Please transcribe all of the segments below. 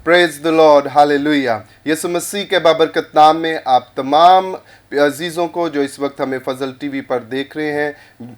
Praise the lord, hallelujah. यीशु मसीह के बाबरकत नाम में आप तमाम अजीज़ों को जो इस वक्त हमें फजल टीवी पर देख रहे हैं,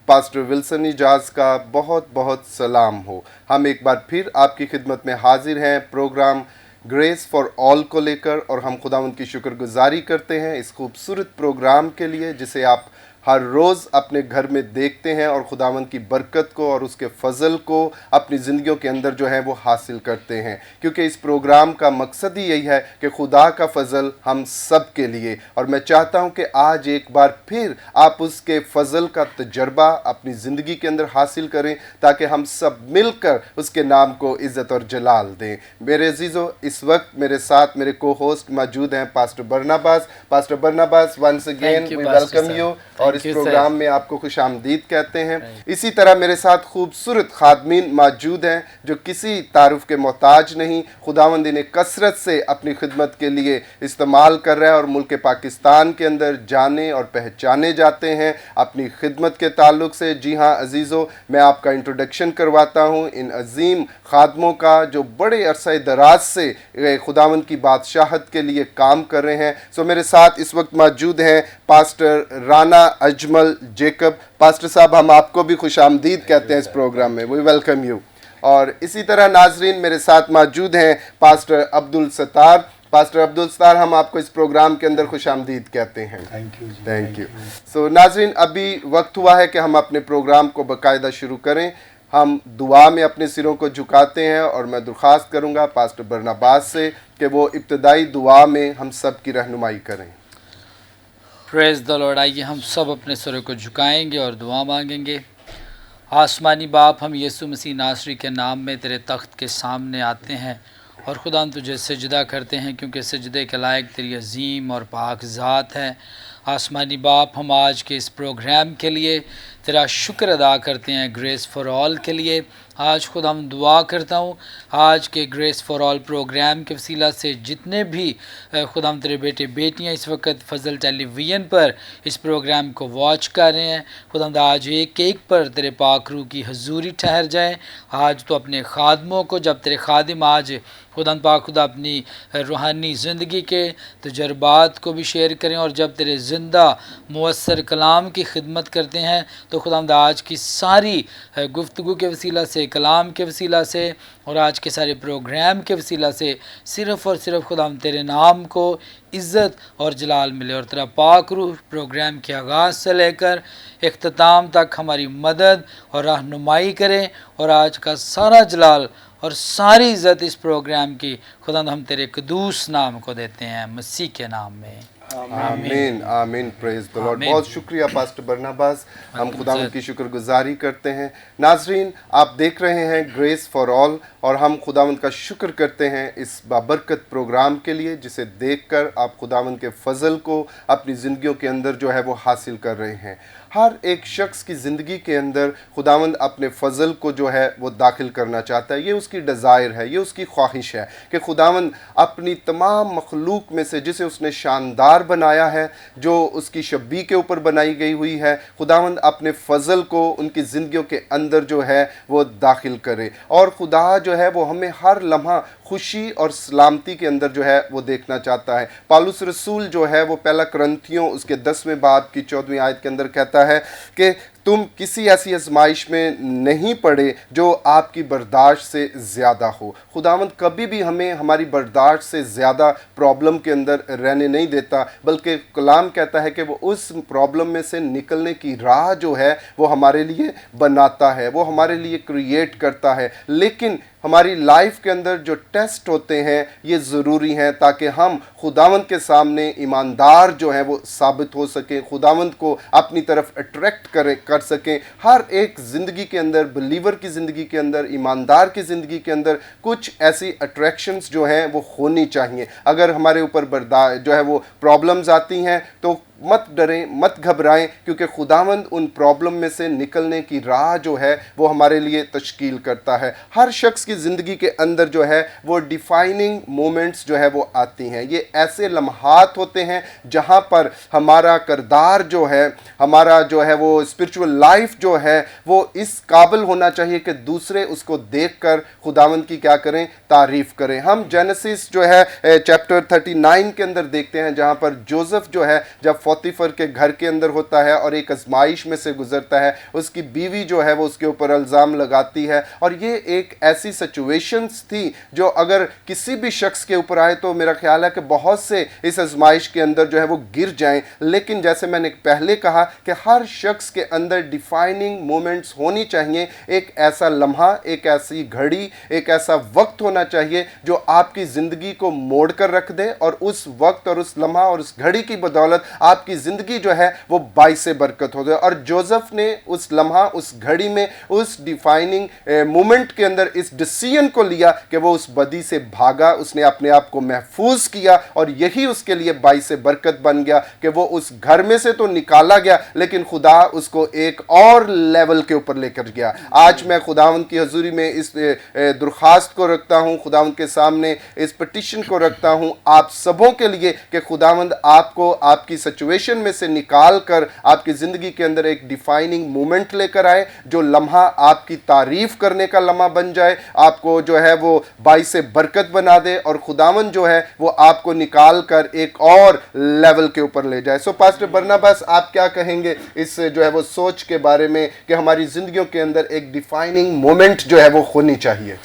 पास्टर विल्सन इजाज़ का बहुत बहुत सलाम हो। हम एक बार फिर आपकी खिदमत में हाजिर हैं प्रोग्राम ग्रेस फॉर ऑल को लेकर, और हम खुदावंद की शुक्रगुजारी करते हैं इस खूबसूरत प्रोग्राम के लिए जिसे आप हर रोज़ अपने घर में देखते हैं और खुदावंद की बरकत को और उसके फ़ज़ल को अपनी ज़िंदगियों के अंदर जो है वो हासिल करते हैं, क्योंकि इस प्रोग्राम का मकसद ही यही है कि खुदा का फ़ज़ल हम सब के लिए। और मैं चाहता हूं कि आज एक बार फिर आप उसके फ़ज़ल का तजर्बा अपनी ज़िंदगी के अंदर हासिल करें, ताकि हम सब मिलकर उसके नाम को इज़्ज़त और जलाल दें। मेरे अजीज़ों, इस वक्त मेरे साथ मेरे को होस्ट मौजूद हैं pastor Barnabas. Pastor Barnabas, once again we welcome you और इस प्रोग्राम में आपको खुशामदीद कहते हैं। इसी तरह मेरे साथ खूबसूरत खादमीन मौजूद हैं जो किसी तारुफ के मोहताज नहीं, खुदावंद इन्हें कसरत से अपनी खिदमत के लिए इस्तेमाल कर रहा है और मुल्क पाकिस्तान के अंदर जाने और पहचाने जाते हैं अपनी खिदमत के ताल्लुक से। जी हाँ अजीज़ों, मैं आपका इंट्रोडक्शन करवाता हूँ इन अजीम खादमों का जो बड़े अरसे दराज से खुदावंद की बादशाहत के लिए काम कर रहे हैं। सो मेरे साथ इस वक्त मौजूद हैं pastor Rana Ajmal Jacob. Pastor साहब, हम आपको भी खुशामदीद कहते हैं इस प्रोग्राम में, वी वेलकम यू। और इसी तरह नाजरीन मेरे साथ मौजूद हैं पास्टर अब्दुल सत्तार। पास्टर अब्दुल सत्तार, हम आपको इस प्रोग्राम के अंदर खुशामदीद कहते हैं। Thank you. सो नाजरीन, अभी वक्त हुआ है कि हम अपने प्रोग्राम को बाकायदा शुरू करें। हम दुआ में अपने सिरों को झुकाते हैं और मैं दरख्वास्त करूँगा पास्टर बरनाबास से कि वो इब्तदाई दुआ में हम सब की रहनुमाई करें। Praise the Lord. आइए हम सब अपने सिरों को झुकाएंगे और दुआ मांगेंगे। आसमानी बाप, हम यीशु मसीह नासरी के नाम में तेरे तख्त के सामने आते हैं और खुदा तुझे सजदा करते हैं, क्योंकि सजदे के लायक तेरी अजीम और पाक ज़ात है। आसमानी बाप, हम आज के इस प्रोग्राम के लिए तेरा शुक्र अदा करते हैं, ग्रेस फॉर ऑल के लिए। आज खुदा हम दुआ करता हूँ आज के ग्रेस फॉर ऑल प्रोग्राम के वसीला से जितने भी खुदा हम तेरे बेटे बेटियाँ इस वक्त फजल टेलीविज़न पर इस प्रोग्राम को वॉच कर रहे हैं, खुदा हम आज एक एक पर तेरे पाक रूह की हजूरी ठहर जाए। आज तो अपने खादमों को, जब तेरे खादिम आज खुदा पाक खुदा अपनी रूहानी ज़िंदगी के तजर्बात को भी शेयर करें, और जब तेरे ज़िंदा मुअस्सर कलाम की खिदमत करते हैं तो खुदा आज की सारी गुफ्तगू के वसीला से, कलाम के वसीला से और आज के सारे प्रोग्राम के वसीला से सिर्फ़ और सिर्फ खुदा तेरे नाम को इज़्ज़त और जलाल मिले, और तेरा पाक रूह प्रोग्राम के आगाज़ से लेकर इख्तिताम तक हमारी मदद और रहनुमाई करें। और आज का सारा जलाल और सारी इज़्ज़त इस प्रोग्राम की खुदा हम तेरे कदूस नाम को देते हैं, मसीह के नाम में, आमीन आमीन। Praise the Lord. बहुत शुक्रिया पास्टर बरनाबास, हम खुदावंद की शुक्रगुजारी करते हैं। नाजरीन, आप देख रहे हैं ग्रेस फॉर ऑल, और हम खुदावंद का शुक्र करते हैं इस बाबरकत प्रोग्राम के लिए जिसे देखकर आप खुदावंद के फजल को अपनी ज़िंदगियों के अंदर जो है वो हासिल कर रहे हैं। हर एक शख्स की ज़िंदगी के अंदर खुदावंद अपने फ़ज़ल को जो है वो दाखिल करना चाहता है। ये उसकी डिज़ायर है, ये उसकी ख्वाहिश है कि खुदावंद अपनी तमाम मखलूक में से जिसे उसने शानदार बनाया है, जो उसकी शब्बी के ऊपर बनाई गई हुई है, खुदावंद अपने फ़ज़ल को उनकी ज़िंदगियों के अंदर जो है वो दाखिल करे। और खुदा जो है वो हमें हर लम्हा खुशी और सलामती के अंदर जो है वो देखना चाहता है। पालूस रसूल जो है वो पहला करंथियों उसके 10वें बाब की 14वीं आयत के अंदर कहता है कि तुम किसी ऐसी आजमाइश में नहीं पड़े जो आपकी बर्दाश्त से ज़्यादा हो। खुदावंद कभी भी हमें हमारी बर्दाश्त से ज़्यादा प्रॉब्लम के अंदर रहने नहीं देता, बल्कि कलाम कहता है कि वो उस प्रॉब्लम में से निकलने की राह जो है वो हमारे लिए बनाता है, वो हमारे लिए क्रिएट करता है। लेकिन हमारी लाइफ के अंदर जो टेस्ट होते हैं ये ज़रूरी हैं ताकि हम खुदावंद के सामने ईमानदार जो हैं वो साबित हो सकें, खुदावंद को अपनी तरफ अट्रैक्ट कर सकें। हर एक ज़िंदगी के अंदर, बिलीवर की ज़िंदगी के अंदर, ईमानदार की ज़िंदगी के अंदर कुछ ऐसी अट्रैक्शंस जो हैं वो होनी चाहिए। अगर हमारे ऊपर जो है वो प्रॉब्लम्स आती हैं तो मत डरें, मत घबराएं, क्योंकि खुदावंद उन प्रॉब्लम में से निकलने की राह जो है वो हमारे लिए तश्कील करता है। हर शख्स की ज़िंदगी के अंदर जो है वो डिफाइनिंग मोमेंट्स जो है वो आती हैं। ये ऐसे लम्हात होते हैं जहाँ पर हमारा किरदार जो है, हमारा जो है वो स्पिरिचुअल लाइफ जो है वो इस काबिल होना चाहिए कि दूसरे उसको देखकर खुदावंद की क्या करें, तारीफ़ करें। हम जेनेसिस जो है चैप्टर 39 के अंदर देखते हैं, जहाँ पर जोसेफ जो है जब पोतीफर के घर के अंदर होता है और एक आजमाइश में से गुजरता है, उसकी बीवी जो है वो उसके ऊपर इल्ज़ाम लगाती है, और ये एक ऐसी सिचुएशंस थी जो अगर किसी भी शख्स के ऊपर आए तो मेरा ख्याल है कि बहुत से इस आजमाइश के अंदर जो है वो गिर जाएं। लेकिन जैसे मैंने पहले कहा कि हर शख्स के अंदर डिफाइनिंग मोमेंट्स होनी चाहिए, एक ऐसा लम्हा, एक ऐसी घड़ी, एक ऐसा वक्त होना चाहिए जो आपकी ज़िंदगी को मोड़ कर रख दे, और उस वक्त और उस लम्हा और उस घड़ी की बदौलत आपकी ज़िंदगी जो है वो बाइसे बरकत हो जाए। और जोसेफ ने उस लम्हा, उस घड़ी में, उस डिफाइनिंग मोमेंट के अंदर इस डिसीजन को लिया कि वो उस बदी से भागा, उसने अपने आप को महफूज किया, और यही उसके लिए बाइसे बरकत बन गया कि वो उस घर में से तो निकाला गया लेकिन खुदा उसको एक और लेवल के ऊपर लेकर गया। आज मैं खुदावंद की हजूरी में इस दरख्वास्त को रखता हूँ, खुदावंद के सामने इस पिटिशन को रखता हूँ आप सबों के लिए कि खुदावंद आपको आपकी सिचुएशन में से निकाल कर आपकी ज़िंदगी के अंदर एक डिफाइनिंग मोमेंट लेकर आए, जो लम्हा आपकी तारीफ़ करने का लम्हा बन जाए, आपको जो है वो बाइसे बरकत बना दे, और खुदावंद जो है वो आपको निकाल कर एक और लेवल के ऊपर ले जाए। सो पास्टर बरनबास, आप क्या कहेंगे इस जो है वो सोच के बारे में कि हमारी ज़िंदगियों के अंदर एक डिफाइनिंग मोमेंट जो है वो होनी चाहिए?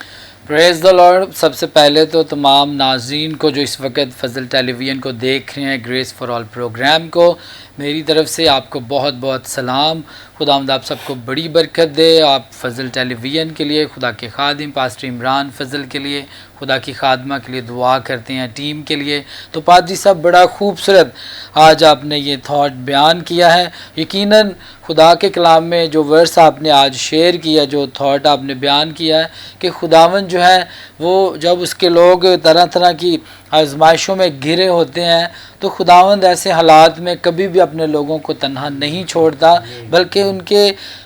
Praise the Lord. सबसे पहले तो तमाम नाज़रीन को जो इस वक्त फजल टेलीविज़न को देख रहे हैं, ग्रेस फॉर ऑल प्रोग्राम को, मेरी तरफ से आपको बहुत बहुत सलाम। खुदावंद आप सबको बड़ी बरकत दे। आप फजल टेलीविज़न के लिए, खुदा के खादिम पास्टर इमरान फजल के लिए, खुदा की खादमा के लिए दुआ करते हैं, टीम के लिए। तो पादरी साहब, बड़ा खूबसूरत आज आपने ये थॉट बयान किया है। यकीनन खुदा के कलाम में जो वर्स आपने आज शेयर किया, जो थॉट आपने बयान किया है कि खुदावंद जो है वो जब उसके लोग तरह तरह की आजमाइशों में घिरे होते हैं तो खुदावंद ऐसे हालात में कभी भी अपने लोगों को तन्हा नहीं छोड़ता, बल्कि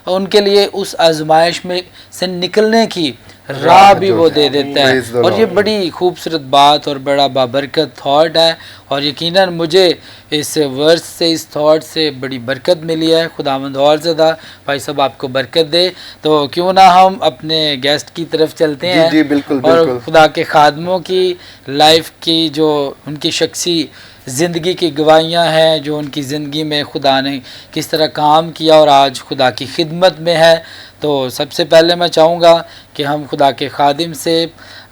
उनके लिए उस आजमाइश में से निकलने की राह भी वो दे देता है। और ये बड़ी खूबसूरत बात और बड़ा बाबरकत थॉट है, और यकीनन मुझे इस वर्स से, इस थॉट से बड़ी बरकत मिली है। खुदावंद और ज़्यादा भाई साहब आपको बरकत दे। तो क्यों ना हम अपने गेस्ट की तरफ चलते हैं। जी बिल्कुल, और बिल्कुल। खुदा के खादमों की लाइफ की जो उनकी शख्सी ज़िंदगी की गवाहियाँ हैं, जो उनकी ज़िंदगी में खुदा ने किस तरह काम किया और आज खुदा की खिदमत में है। तो सबसे पहले मैं चाहूँगा कि हम खुदा के खादिम से,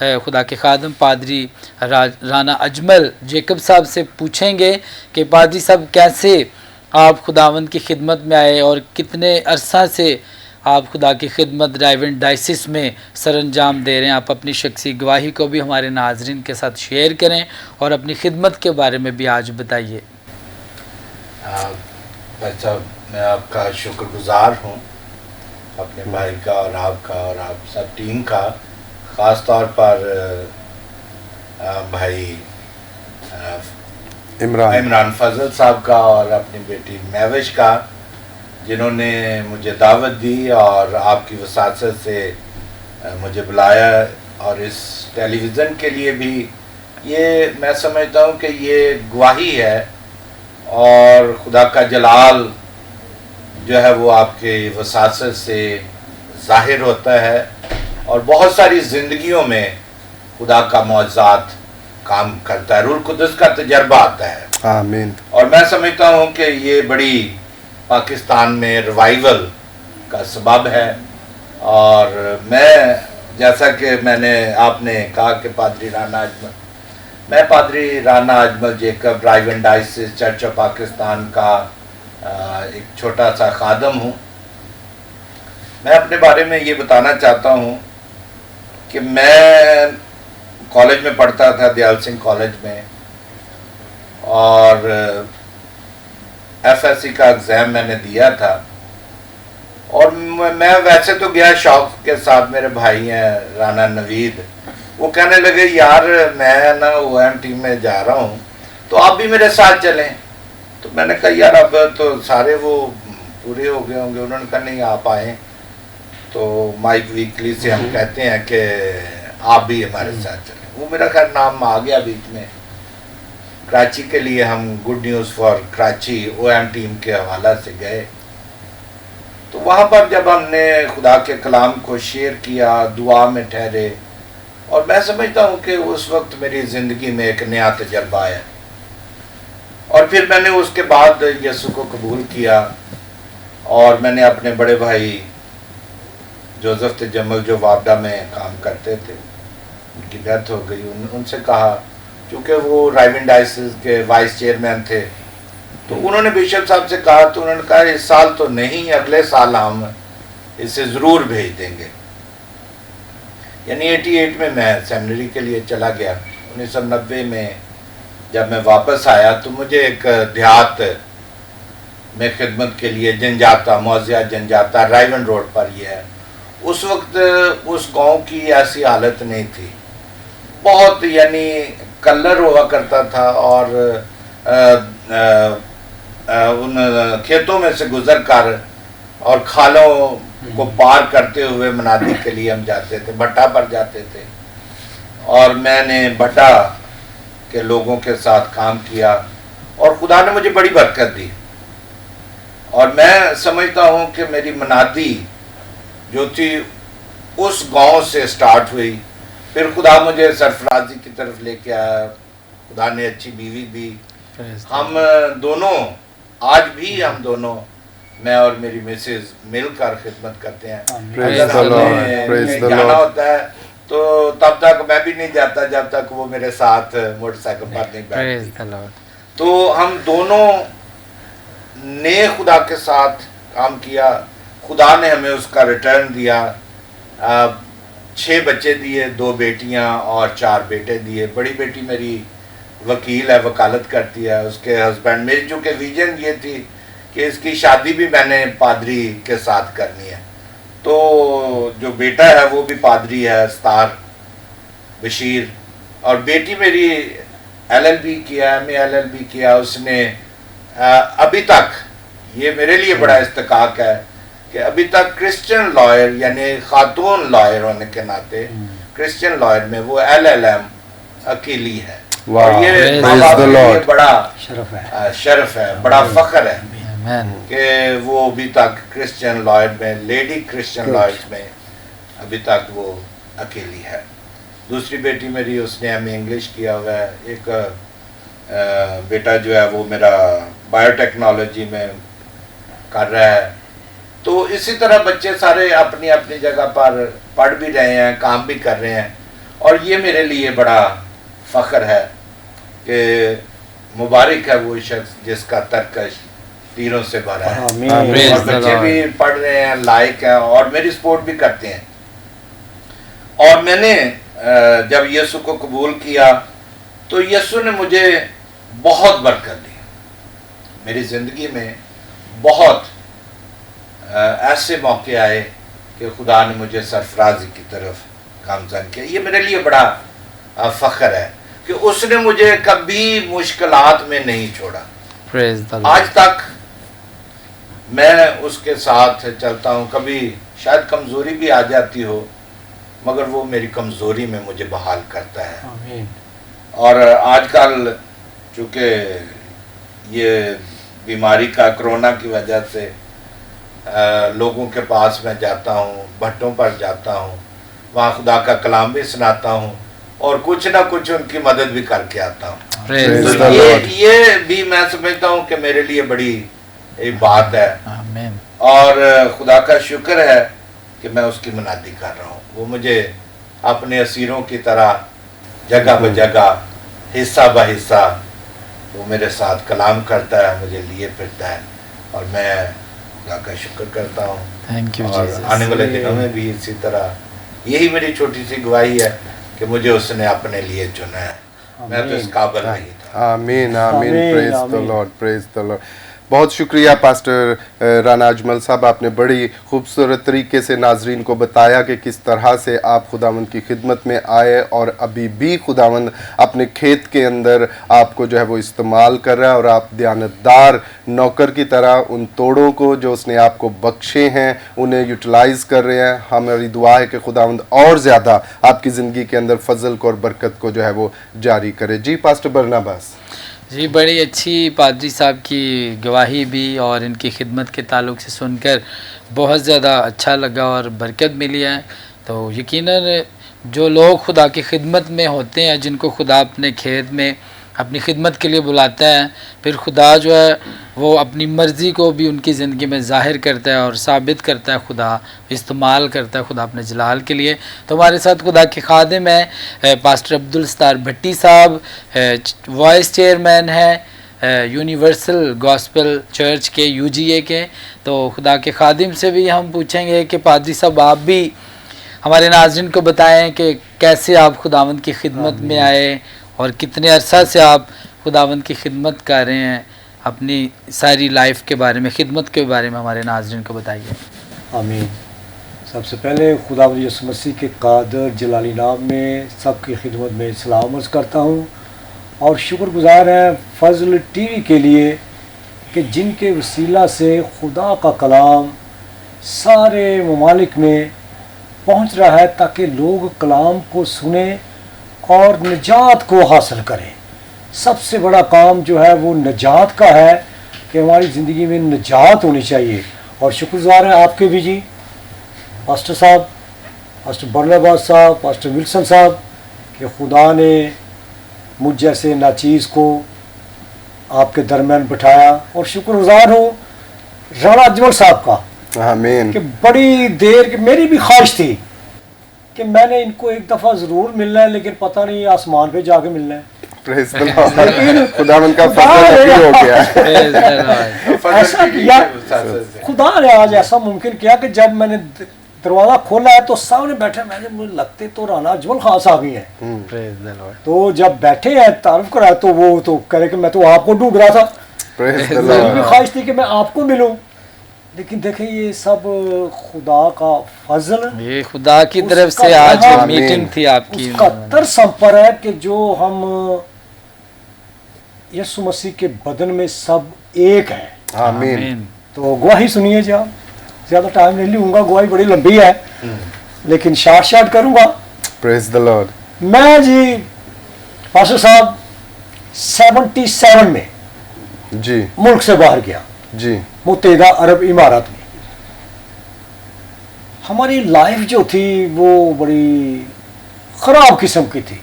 खुदा के खादिम पादरी राना अजमल जेकब साहब से पूछेंगे कि पादरी साहब कैसे आप खुदावंद की खिदमत में आए और कितने अरसा से आप खुदा की खिदमत रायवेंड डायसिस में सरअंजाम दे रहे हैं। आप अपनी शख्सी गवाही को भी हमारे नाजरीन के साथ शेयर करें और अपनी खिदमत के बारे में भी आज बताइए। अच्छा, मैं आपका शुक्रगुजार हूँ, अपने भाई का और आपका और आप सब टीम का, ख़ास तौर पर भाई इमरान फजल साहब का और अपनी बेटी महविश का, जिन्होंने मुझे दावत दी और आपकी वसासत से मुझे बुलाया। और इस टेलीविज़न के लिए भी ये मैं समझता हूँ कि ये गवाही है, और खुदा का जलाल जो है वो आपके वसासत से ज़ाहिर होता है, और बहुत सारी ज़िंदगियों में खुदा का मौज़ात काम करता है, रूह कुदस का तजर्बा आता है। आमीन। और मैं समझता हूँ कि ये बड़ी पाकिस्तान में रिवाइवल का सबब है। और मैं, जैसा कि आपने कहा कि पादरी राना अजमल, मैं पादरी Rana Ajmal Jacob Raiwind diocese church of Pakistan का एक छोटा सा खादम हूँ। मैं अपने बारे में ये बताना चाहता हूँ कि मैं कॉलेज में पढ़ता था, दयाल सिंह कॉलेज में, और एफएससी का एग्ज़ाम मैंने दिया था। और मैं वैसे तो गया शौक के साथ, मेरे भाई हैं राना नवीद, वो कहने लगे यार मैं ना OM टीम में जा रहा हूँ तो आप भी मेरे साथ चलें। तो मैंने कहा यार अब तो सारे वो पूरे हो गए होंगे। उन्होंने कहा नहीं आप आए। तो माइक वीकली से हम कहते हैं कि आप भी हमारे साथ चलें। वो मेरा खैर नाम आ गया बीच में। कराची के लिए हम good news for Karachi OM team के हवाला से गए। तो वहाँ पर जब हमने खुदा के कलाम को शेयर किया, दुआ में ठहरे, और मैं समझता हूँ कि उस वक्त मेरी ज़िंदगी में एक नया तजर्बा आया। और फिर मैंने उसके बाद यीशु को कबूल किया, और मैंने अपने बड़े भाई जोसेफ तजम्मल जो वापडा में काम करते थे, उनकी डेथ हो गई। उनसे कहा, चूँकि वो राइविन डायसिस के वाइस चेयरमैन थे, तो उन्होंने बिशप साहब से कहा, तो उन्होंने कहा इस साल तो नहीं, अगले साल हम इसे ज़रूर भेज देंगे। यानी 88 में मैं सेमिनरी के लिए चला गया। 1990 में जब मैं वापस आया तो मुझे एक देहात में खिदमत के लिए जनजाता, मौजिया जनजाता, राइवन रोड पर ही है। उस वक्त उस गांव की ऐसी हालत नहीं थी, बहुत यानी कलर हुआ करता था, और उन खेतों में से गुजर कर और खालों को पार करते हुए मनादी के लिए हम जाते थे, भट्टा पर जाते थे। और मैंने भट्टा के लोगों के साथ काम किया, और खुदा ने मुझे बड़ी बरकत दी। और मैं समझता हूँ कि मेरी मनादी जो थी उस गांव से स्टार्ट हुई। फिर खुदा मुझे सरफराजी की तरफ लेके आया। खुदा ने अच्छी बीवी दी। हम दोनों आज भी हम दोनों, मैं और मेरी मिसेज मिलकर खिदमत करते हैं। अगर हमें जाना होता है तो तब तक मैं भी नहीं जाता जब तक वो मेरे साथ मोटरसाइकिल पर नहीं बैठती। तो हम दोनों ने खुदा के साथ काम किया। खुदा ने हमें उसका रिटर्न दिया। 6 बच्चे दिए, 2 बेटियां और 4 बेटे दिए। बड़ी बेटी मेरी वकील है, वकालत करती है। उसके हस्बैंड, मेरी चूँकि विजन ये थी कि इसकी शादी भी मैंने पादरी के साथ करनी है, तो जो बेटा है वो भी पादरी है, अस्तार बशीर। और बेटी मेरी LLB किया, MA LLB किया उसने। अभी तक ये मेरे लिए बड़ा इस्तकाक है कि अभी तक क्रिश्चियन लॉयर यानी खातून लॉयर होने के नाते क्रिश्चियन लॉयर में वो LLM अकेली है। और ये बड़ा शर्फ है, बड़ा फख्र है कि वो अभी तक क्रिश्चियन लॉयर में, लेडी क्रिश्चियन लॉयर्स में अभी तक वो अकेली है। दूसरी बेटी मेरी, उसने MA इंग्लिश किया हुआ है। एक बेटा जो है वो मेरा बायोटेक्नोलॉजी में कर रहा है। तो इसी तरह बच्चे सारे अपनी अपनी जगह पर पढ़ भी रहे हैं, काम भी कर रहे हैं। और ये मेरे लिए बड़ा फ़ख्र है कि मुबारक है वो शख्स जिसका तरकश तीरों से भरा है। और बच्चे भी पढ़ रहे हैं, लायक हैं, और मेरी सपोर्ट भी करते हैं। और मैंने जब यीशु को कबूल किया तो यीशु ने मुझे बहुत बरकत दी। मेरी ज़िंदगी में बहुत ऐसे मौके आए कि खुदा ने मुझे सरफराजी की तरफ गामज़न किया। ये मेरे लिए बड़ा फ़ख्र है कि उसने मुझे कभी मुश्किलात में नहीं छोड़ा। आज तक मैं उसके साथ चलता हूँ। कभी शायद कमज़ोरी भी आ जाती हो, मगर वो मेरी कमज़ोरी में मुझे बहाल करता है। और आजकल चूँकि ये बीमारी का, कोरोना की वजह से लोगों के पास मैं जाता हूँ, भट्टों पर जाता हूँ, वहाँ खुदा का कलाम भी सुनाता हूँ और कुछ ना कुछ उनकी मदद भी करके आता हूँ। तो ये भी मैं समझता हूँ कि मेरे लिए बड़ी एक बात है। और खुदा का शुक्र है कि मैं उसकी मनादी कर रहा हूँ। वो मुझे अपने असीरों की तरह जगह ब जगह, हिस्सा ब हिस्सा वो मेरे साथ कलाम करता है, मुझे लिए फिरता है, और मैं खुदा का शुक्र करता हूँ। Thank you. और आने वाले दिनों में भी इसी तरह, यही मेरी छोटी सी गवाही है कि मुझे उसने अपने लिए चुना है। मैं तो इस काबिल नहीं था। आमीन, आमीन, praise the Lord, praise the Lord. बहुत शुक्रिया पास्टर राना अजमल साहब, आपने बड़ी खूबसूरत तरीके से नाजरीन को बताया कि किस तरह से आप खुदावंद की खिदमत में आए और अभी भी खुदावंद अपने खेत के अंदर आपको जो है वो इस्तेमाल कर रहा है और आप दयानतदार नौकर की तरह उन तोड़ों को जो उसने आपको बख्शे हैं उन्हें यूटिलाइज़ कर रहे हैं। हमारी दुआ है कि खुदावंद और ज़्यादा आपकी ज़िंदगी के अंदर फजल को और बरकत को जो है वो जारी करे। जी पास्टर बरनाबास। जी, बड़ी अच्छी पादरी साहब की गवाही भी और इनकी खिदमत के ताल्लुक़ से सुनकर बहुत ज़्यादा अच्छा लगा और बरकत मिली है। तो यकीनन जो लोग खुदा की खिदमत में होते हैं, जिनको खुदा अपने खेत में अपनी खिदमत के लिए बुलाता है, फिर खुदा जो है वो अपनी मर्ज़ी को भी उनकी ज़िंदगी में ज़ाहिर करता है और साबित करता है, खुदा इस्तेमाल करता है खुदा अपने जलाल के लिए। तो हमारे साथ खुदा के खादिम हैं पास्टर अब्दुल सत्तार भट्टी साहब, वाइस चेयरमैन हैं यूनिवर्सल गॉस्पेल चर्च के UGA के। तो खुदा के खादिम से भी हम पूछेंगे कि पादरी साहब आप भी हमारे नाज़रीन को बताएं कि कैसे आप खुदावंद की खिदमत में आए और कितने अरसा से आप खुदावंद की खिदमत कर रहे हैं। अपनी सारी लाइफ के बारे में, खिदमत के बारे में हमारे नाज़रीन को बताइए। आमीन। सबसे पहले खुदावंद यीशु मसीह के कादर जलाली नाम में सबकी खिदमत में सलाम अर्ज़ करता हूँ और शुक्रगुज़ार हैं फजल TV के लिए कि जिनके वसीला से खुदा का कलाम सारे ममालिक में पहुँच रहा है ताकि लोग कलाम को सुने और निजात को हासिल करें। सबसे बड़ा काम जो है वो निजात का है कि हमारी ज़िंदगी में निजात होनी चाहिए। और शुक्रगुज़ार है आपके भी जी, पास्टर साहब, पास्टर बरनाबास साहब, पास्टर विल्सन साहब, कि खुदा ने मुझ जैसे नाचीज़ को आपके दरमियान बिठाया। और शुक्रगुज़ार हूँ राना अजमल साहब का, आमीन, कि बड़ी देर की मेरी भी ख्वाहिश थी कि मैंने इनको एक दफ़ा ज़रूर मिलना है, लेकिन पता नहीं आसमान पे जाके मिलना है। Praise the Lord. खुदावंद का फजल अभी हो गया है। ऐसा किया खुदा ने, आज ऐसा मुमकिन किया कि जब मैंने दरवाज़ा खोला है तो सामने बैठे, मुझे लगते तो राना अजमल खान साहब ही हैं। Praise the Lord. तो जब बैठे हैं तारुफ कराया तो वो तो कह रहे कि मैं तो आपको ढूंढ रहा था, प्रेज़ द मेरी भी लॉर्ड। ख्वाहिश थी कि मैं आपको मिलूं। लेकिन देखें ये सब खुदा का फजल, ये खुदा की तरफ से उसका आज यहाँ मीटिंग थी आपकी। उसका तरसम पर है कि जो हम यीशु मसीह के बदन में सब एक हैं। आमीन। तो गवाही सुनिए जी आप, ज़्यादा टाइम नहीं लूँगा, गवाही बड़ी लंबी है लेकिन शार्ट करूँगा। Praise the Lord. मैं जी पास्टर साहब 77 में जी मुल्क से बाहर गया, जी मुत्तहिदा अरब इमारात में। हमारी लाइफ जो थी वो बड़ी ख़राब किस्म की थी।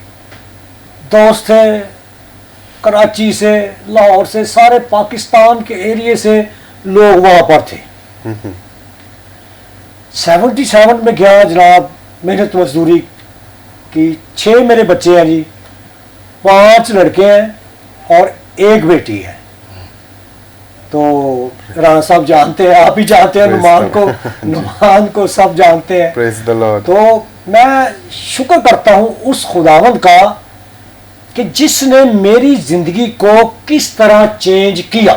दोस्त थे कराची से, लाहौर से, सारे पाकिस्तान के एरिए से लोग वहाँ पर थे। 77 में गया जनाब, मेहनत मजदूरी की। 6 मेरे बच्चे हैं जी, 5 लड़के हैं और 1 बेटी है। तो राणा साहब जानते हैं, आप ही जानते हैं, नुमान को सब जानते हैं। Praise the Lord. तो मैं शुक्र करता हूँ उस खुदावंद का कि जिसने मेरी जिंदगी को किस तरह चेंज किया।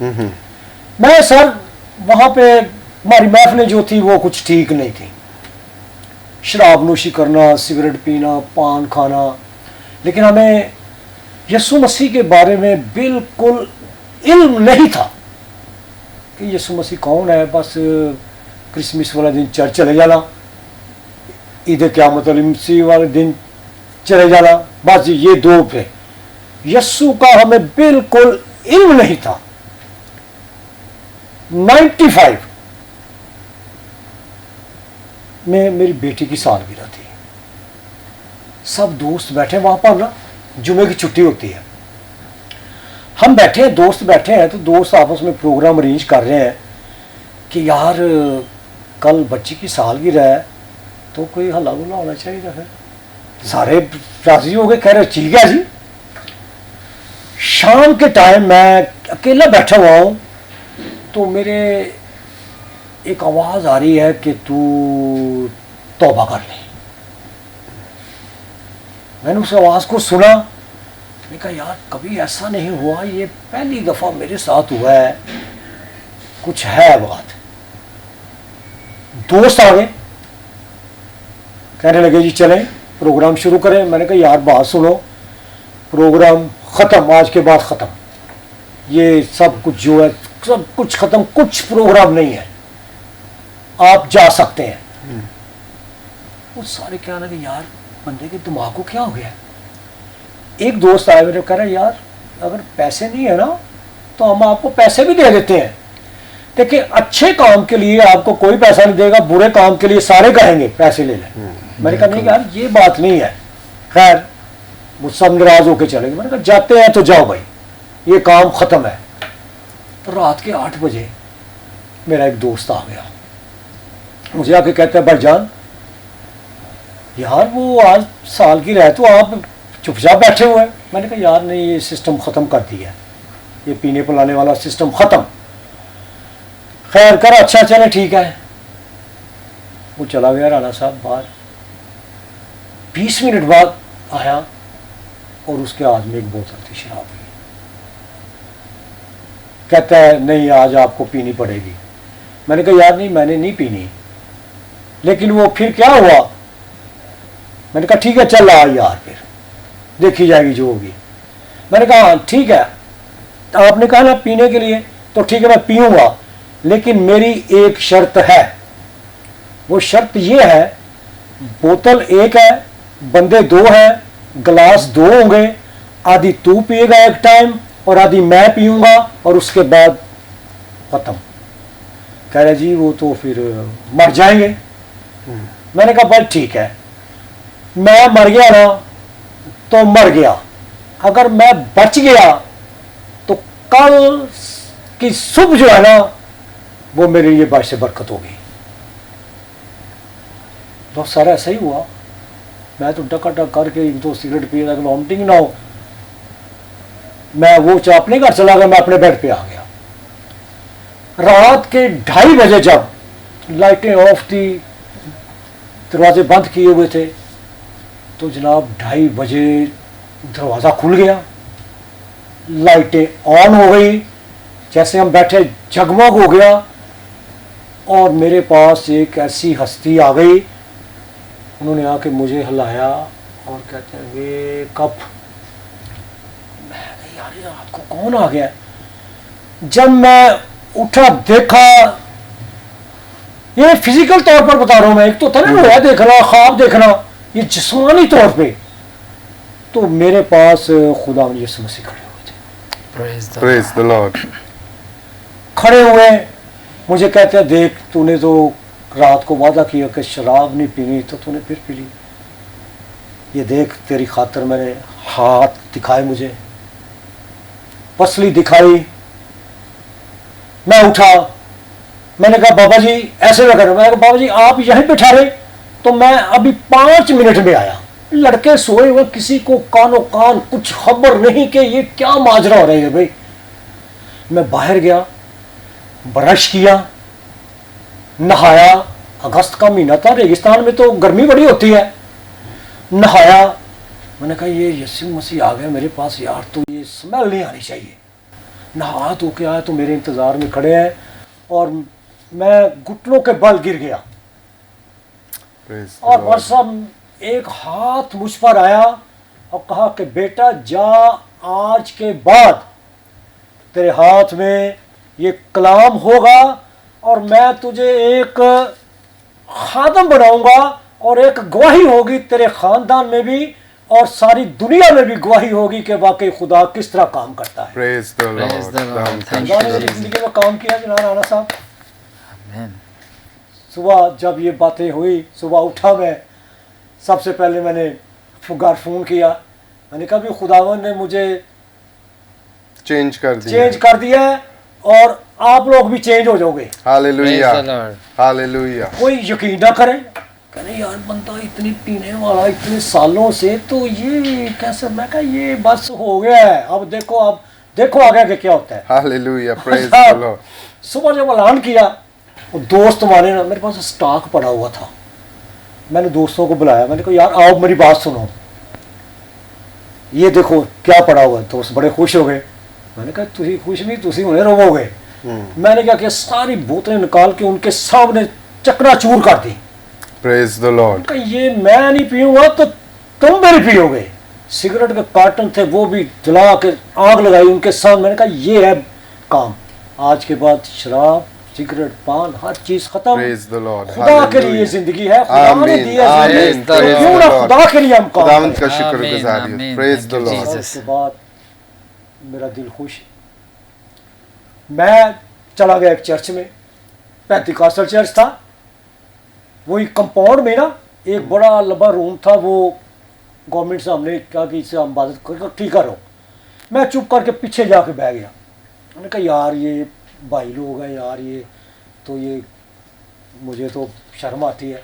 मैं सर वहाँ पे हमारी महफिलें जो थी वो कुछ ठीक नहीं थी, शराब नोशी करना, सिगरेट पीना, पान खाना, लेकिन हमें यीशु मसीह के बारे में बिल्कुल इल्म नहीं था कि यीशु मसीह कौन है। बस क्रिसमस वाला दिन चर्च चले जाना, ईद क़यामत मसीह वाले दिन चले जाना, बस ये 2 थे। यीशु का हमें बिल्कुल इल्म नहीं था। 95 में मेरी बेटी की सालगिरह थी। सब दोस्त बैठे वहां पर ना, जुमे की छुट्टी होती है, हम बैठे हैं, दोस्त बैठे हैं, तो दोस्त आपस में प्रोग्राम अरेंज कर रहे हैं कि यार कल बच्ची की सालगिरह है तो कोई हल्ला गुल्ला होना चाहिए था। फिर सारे राजी हो गए, कह रहे ठीक है जी। शाम के टाइम मैं अकेला बैठा हुआ हूँ तो मेरे एक आवाज़ आ रही है कि तू तौबा कर ले। मैंने उस आवाज़ को सुना, मैंने कहा यार कभी ऐसा नहीं हुआ, ये पहली दफ़ा मेरे साथ हुआ है कुछ है बात। दोस्त आ गए, कहने लगे जी चलें प्रोग्राम शुरू करें। मैंने कहा यार बात सुनो, प्रोग्राम ख़त्म, आज के बाद ख़त्म, ये सब कुछ जो है सब कुछ ख़त्म, कुछ प्रोग्राम नहीं है, आप जा सकते हैं। वो सारे क्या लगे यार बंदे के दिमाग को क्या हो गया। एक दोस्त आया मेरे, कह रहा यार अगर पैसे नहीं है ना तो हम आपको पैसे भी दे देते हैं। देखिए अच्छे काम के लिए आपको कोई पैसा नहीं देगा, बुरे काम के लिए सारे कहेंगे पैसे ले लें। मैंने कहा नहीं यार ये बात नहीं है। खैर वो सब नाराज होके चले गए। मैंने कहा जाते हैं तो जाओ भाई, ये काम ख़त्म है। रात के 8 बजे मेरा एक दोस्त आ गया, मुझे आके कहता है भाईजान यार वो आज साल की रह तो आप चुपचाप बैठे हुए हैं। मैंने कहा यार नहीं ये सिस्टम ख़त्म कर दिया है, ये पीने पिलाने वाला सिस्टम ख़त्म। खैर कर अच्छा चले ठीक है। वो चला गया राणा साहब बाहर। 20 मिनट बाद आया और उसके हाथ में एक बोतल थी शराब की। कहता है नहीं आज आपको पीनी पड़ेगी। मैंने कहा यार नहीं मैंने नहीं पीनी। लेकिन वो फिर क्या हुआ, मैंने कहा ठीक है चल आ यार फिर देखी जाएगी जो होगी। मैंने कहा हाँ ठीक है, आपने कहा ना पीने के लिए तो ठीक है मैं पीऊँगा, लेकिन मेरी एक शर्त है। वो शर्त ये है बोतल एक है, बंदे 2 हैं, गिलास 2 होंगे, आधी तू पिएगा एक टाइम और आधी मैं पीऊँगा और उसके बाद ख़त्म। कह रहे जी वो तो फिर मर जाएंगे। मैंने कहा भाई ठीक है, मैं मर गया ना तो मर गया, अगर मैं बच गया तो कल की सुबह जो है ना वो मेरे लिए बारिश से बरकत होगी। तो सारा ऐसा ही हुआ। मैं तो डका करके 1-2 सिगरेट पिए ताकि वॉमिटिंग ना हो। मैं वो अपने घर चला गया, मैं अपने बेड पे आ गया। रात के 2:30 बजे जब लाइटें ऑफ थी, दरवाजे बंद किए हुए थे, तो जनाब 2:30 बजे दरवाज़ा खुल गया, लाइटें ऑन हो गई, जैसे हम बैठे जगमग हो गया और मेरे पास एक ऐसी हस्ती आ गई। उन्होंने आके मुझे हिलाया और कहते हैं वे कप। यार ये आपको कौन आ गया। जब मैं उठा देखा, ये फिजिकल तौर पर बता रहा हूं मैं, एक तो था ना रोया देखना ख्वाब देखना, ये जिस्मानी तौर पे तो मेरे पास खुदा यीशु मसीह खड़े हुए थे। Praise the Lord. खड़े हुए मुझे कहते हैं देख तूने तो रात को वादा किया कि शराब नहीं पीनी तो तूने फिर पी ली। ये देख तेरी खातिर मैंने हाथ दिखाए, मुझे पसली दिखाई। मैं उठा, मैंने कहा बाबा जी ऐसे ना करो। मैंने कहा बाबा जी आप यहीं पे ठहरे तो मैं अभी 5 मिनट में आया। लड़के सोए हुए, किसी को कानो कान कुछ खबर नहीं कि ये क्या माजरा हो रही है भाई। मैं बाहर गया, ब्रश किया, नहाया। अगस्त का महीना था, रेगिस्तान में तो गर्मी बड़ी होती है। नहाया, मैंने कहा ये यीशु मसीह आ गया मेरे पास यार, तो ये स्मेल नहीं आनी चाहिए। नहा धो के आया तो मेरे इंतज़ार में खड़े हैं और मैं घुटनों के बल गिर गया। और वर्षा एक हाथ मुझ पर आया और कहा कि बेटा जा, आज के बाद तेरे हाथ में ये कलाम होगा और मैं तुझे एक खादम बनाऊंगा और एक गवाही होगी तेरे खानदान में भी और सारी दुनिया में भी गवाही होगी कि वाकई खुदा किस तरह काम करता है। Praise the Praise the Lord. Lord. Thank खुदा you, ने Jesus. जिंदगी में काम किया जनाब राणा साहब। Amen. सुबह जब ये बातें हुई, सुबह उठा मैं, सबसे पहले मैंने घर फ़ोन किया। मैंने कहा भी खुदावन ने मुझे चेंज कर दिया। चेंज कर दिया है और आप लोग भी चेंज हो जाओगे। Hallelujah, Praise the Lord. Hallelujah. कोई यकीन ना करे, कहने यार बंदा इतनी पीने वाला इतने सालों से, तो ये कैसे। मैं कहा ये बस हो गया है, अब देखो आगे के क्या होता है। Hallelujah, praise the Lord. सुबह जब ऐलान किया, वो दोस्त हमारे ना, मेरे पास स्टॉक पड़ा हुआ था, मैंने दोस्तों को बुलाया। मैंने कहा यार आओ मेरी बात सुनो, ये देखो क्या पड़ा हुआ है। दोस्त बड़े खुश हो गए। मैंने कहा तुसी खुश नहीं, तुसी उन्हें रोवोगे। میں نے کیا کہ ساری بوتلیں نکال کے ان کے سامنے چکنا چور کر دی. Praise the Lord. کہ یہ میں نہیں پیوں گا تو تم بھی نہیں پیو گے. سگریٹ کے کارٹن تھے وہ بھی جلا کے آگ لگائی ان کے سامنے. میں نے کہا یہ ہے کام. آج کے بعد شراب سگریٹ پان ہر چیز ختم. Praise the Lord. خدا کے لیے Hallelujah. زندگی ہے, خدا نے دی ہے آمین. زندگی, تو کیوں نہ خدا کے لیے ہم کام خداوند کریں. کا شکر آمین، گزاری. آمین. Praise the Thank you, Lord. Jesus. اس کے بعد میرا دل خوش. میں چلا گیا ایک چرچ میں, پینتیکاسٹل چرچ تھا. وہی کمپاؤنڈ میں نا ایک بڑا لمبا روم تھا, وہ گورنمنٹ سے ہم نے کہا کہ اس سے ہم عبادت کر ٹھیک کرو. میں چپ کر کے پیچھے جا کے بیٹھ گیا. میں نے کہا یار یہ بھائی لوگ ہیں یار, یہ تو یہ مجھے تو شرم آتی ہے.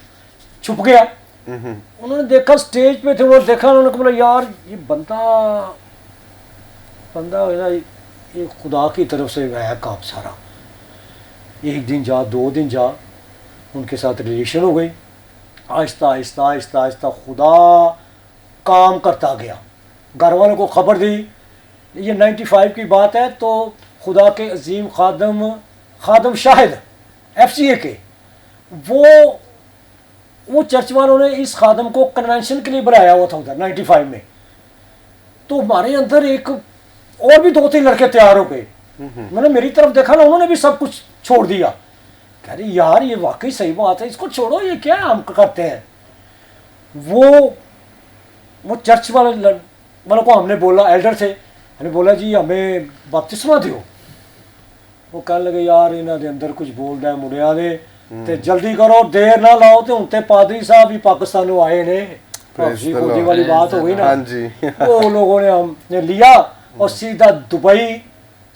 چھپ گیا. انہوں نے دیکھا اسٹیج پہ تھے, انہوں نے دیکھا, انہوں نے بولا یار یہ بندہ ہے نا, یہ خدا کی طرف سے ہے کام سارا. ایک دن جا, 2 دن جا, ان کے ساتھ ریلیشن ہو گئی. آہستہ آہستہ آہستہ آہستہ خدا کام کرتا گیا. گھر والوں کو خبر دی. یہ 95 کی بات ہے. تو خدا کے عظیم خادم شاہد FCA کے, وہ چرچ والوں نے اس خادم کو کنونشن کے لیے بلایا ہوا تھا ادھر 95 میں. تو ہمارے اندر ایک اور بھی 2-3 لڑکے تیار ہو گئے. میں نے میری طرف دیکھا نا, انہوں نے بھی سب کچھ چھوڑ دیا. کہہ رہی یار یہ واقعی صحیح بات ہے, اس کو چھوڑو, یہ کیا ہم کرتے ہیں. وہ چرچ والوں کو ہم نے بولا, ایلڈر تھے, ہم نے بولا جی ہمیں بپتسمہ دیو. وہ کہنے لگے یار انہوں نے اندر کچھ بول رہا ہے منیا نے, تے جلدی کرو, دیر نہ لاؤ. تے ہوں پادری صاحب بھی پاکستانوں آئے نے, خودی والی بات ہو گئی نا. وہ لوگوں نے ہم نے لیا اور سیدھا دبئی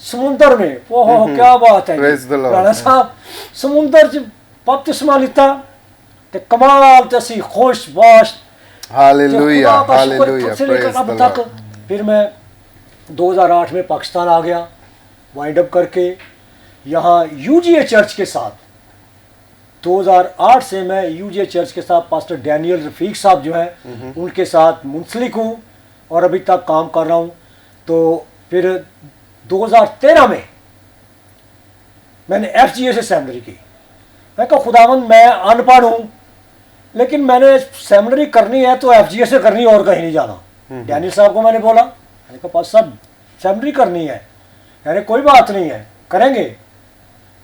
سمندر میں. وہ کیا بات ہے رانا صاحب, سمندر چ بپتسمہ لیتا تے کمال تے اسی خوش باش. Hallelujah hallelujah. پریز اب دی تک لارڈ. پھر میں 2008 میں پاکستان آ گیا, وائنڈ اپ کر کے یہاں UGA چرچ کے ساتھ. 2008 سے میں UGA چرچ کے ساتھ پاسٹر ڈینیل رفیق صاحب جو ہیں ان کے ساتھ منسلک ہوں اور ابھی تک کام کر رہا ہوں. تو پھر 2013 میں میں نے FGA سے سیمنری کی. میں کہا خداوند میں ان پڑھ ہوں لیکن میں نے سیمنری کرنی ہے تو FGA سے کرنی, اور کہیں نہیں جانا. ڈینیل صاحب کو میں نے بولا, میں نے کہا پاس صاحب سیمنری کرنی ہے. یعنی کوئی بات نہیں ہے, کریں گے.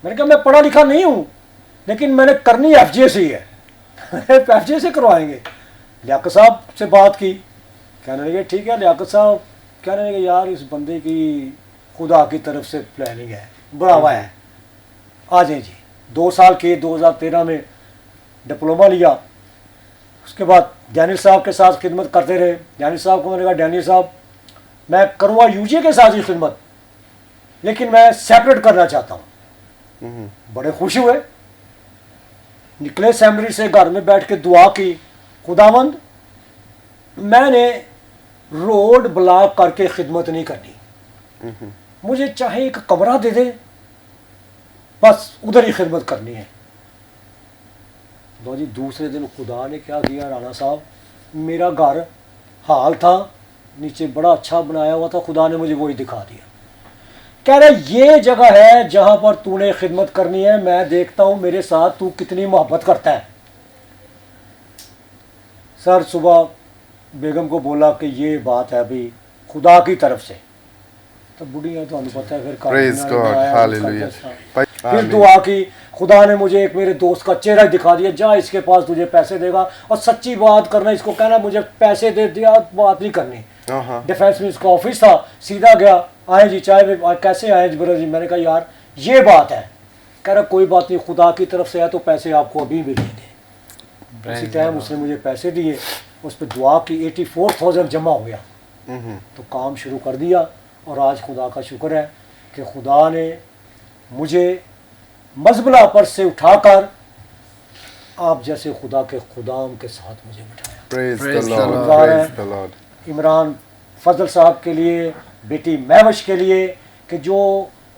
میں نے کہا میں پڑھا لکھا نہیں ہوں لیکن میں نے کرنی FGA سے ہی ہے, FGA سے کروائیں گے. لیاقت صاحب سے بات کی, کہنے لگے ٹھیک ہے. لیاقت صاحب کہنے لگے یار اس بندے کی خدا کی طرف سے پلاننگ ہے, بڑھاوا ہے, آ جائیں جی. 2 سال کے 2013 میں ڈپلوما لیا. اس کے بعد ڈینیل صاحب کے ساتھ خدمت کرتے رہے. ڈینیل صاحب کو میں نے کہا ڈینیل صاحب میں کروں گا UGA کے ساتھ ہی خدمت, لیکن میں سیپریٹ کرنا چاہتا ہوں. بڑے خوش ہوئے. نکلے سیمنری سے, گھر میں بیٹھ کے دعا کی, خداوند میں نے روڈ بلاک کر کے خدمت نہیں کرنی, مجھے چاہے ایک کمرہ دے دے, بس ادھر ہی خدمت کرنی ہے. جی دوسرے دن خدا نے کیا کیا رانا صاحب, میرا گھر حال تھا نیچے بڑا اچھا بنایا ہوا تھا, خدا نے مجھے وہی دکھا دیا. کہہ رہے یہ جگہ ہے جہاں پر تو نے خدمت کرنی ہے, میں دیکھتا ہوں میرے ساتھ تو کتنی محبت کرتا ہے. سر صبح بیگم کو بولا کہ یہ بات ہے ابھی خدا کی طرف سے. تو بڑھیاں تو ہمیں پتہ ہے پھر دعا کی. خدا نے مجھے ایک میرے دوست کا چہرہ دکھا دیا, جا اس کے پاس تجھے پیسے دے گا, اور سچی بات کرنا, اس کو کہنا مجھے پیسے دے دیا, بات نہیں کرنی. ڈیفینس منسٹر کا آفس تھا, سیدھا گیا, آئے جی چائے کیسے آئے برو جی. میں نے کہا یار یہ بات ہے. کہہ رہا کوئی بات نہیں, خدا کی طرف سے ہے تو پیسے آپ کو ابھی بھی دے دیں. اسی ٹائم اس نے مجھے پیسے دیے, اس پہ دعا کی, 84,000 جمع ہو گیا. تو کام شروع کر دیا. اور آج خدا کا شکر ہے کہ خدا نے مجھے مزبلہ پر سے اٹھا کر آپ جیسے خدا کے خدام کے ساتھ مجھے بٹھایا. عمران فضل صاحب کے لیے, بیٹی مہوش کے لیے, کہ جو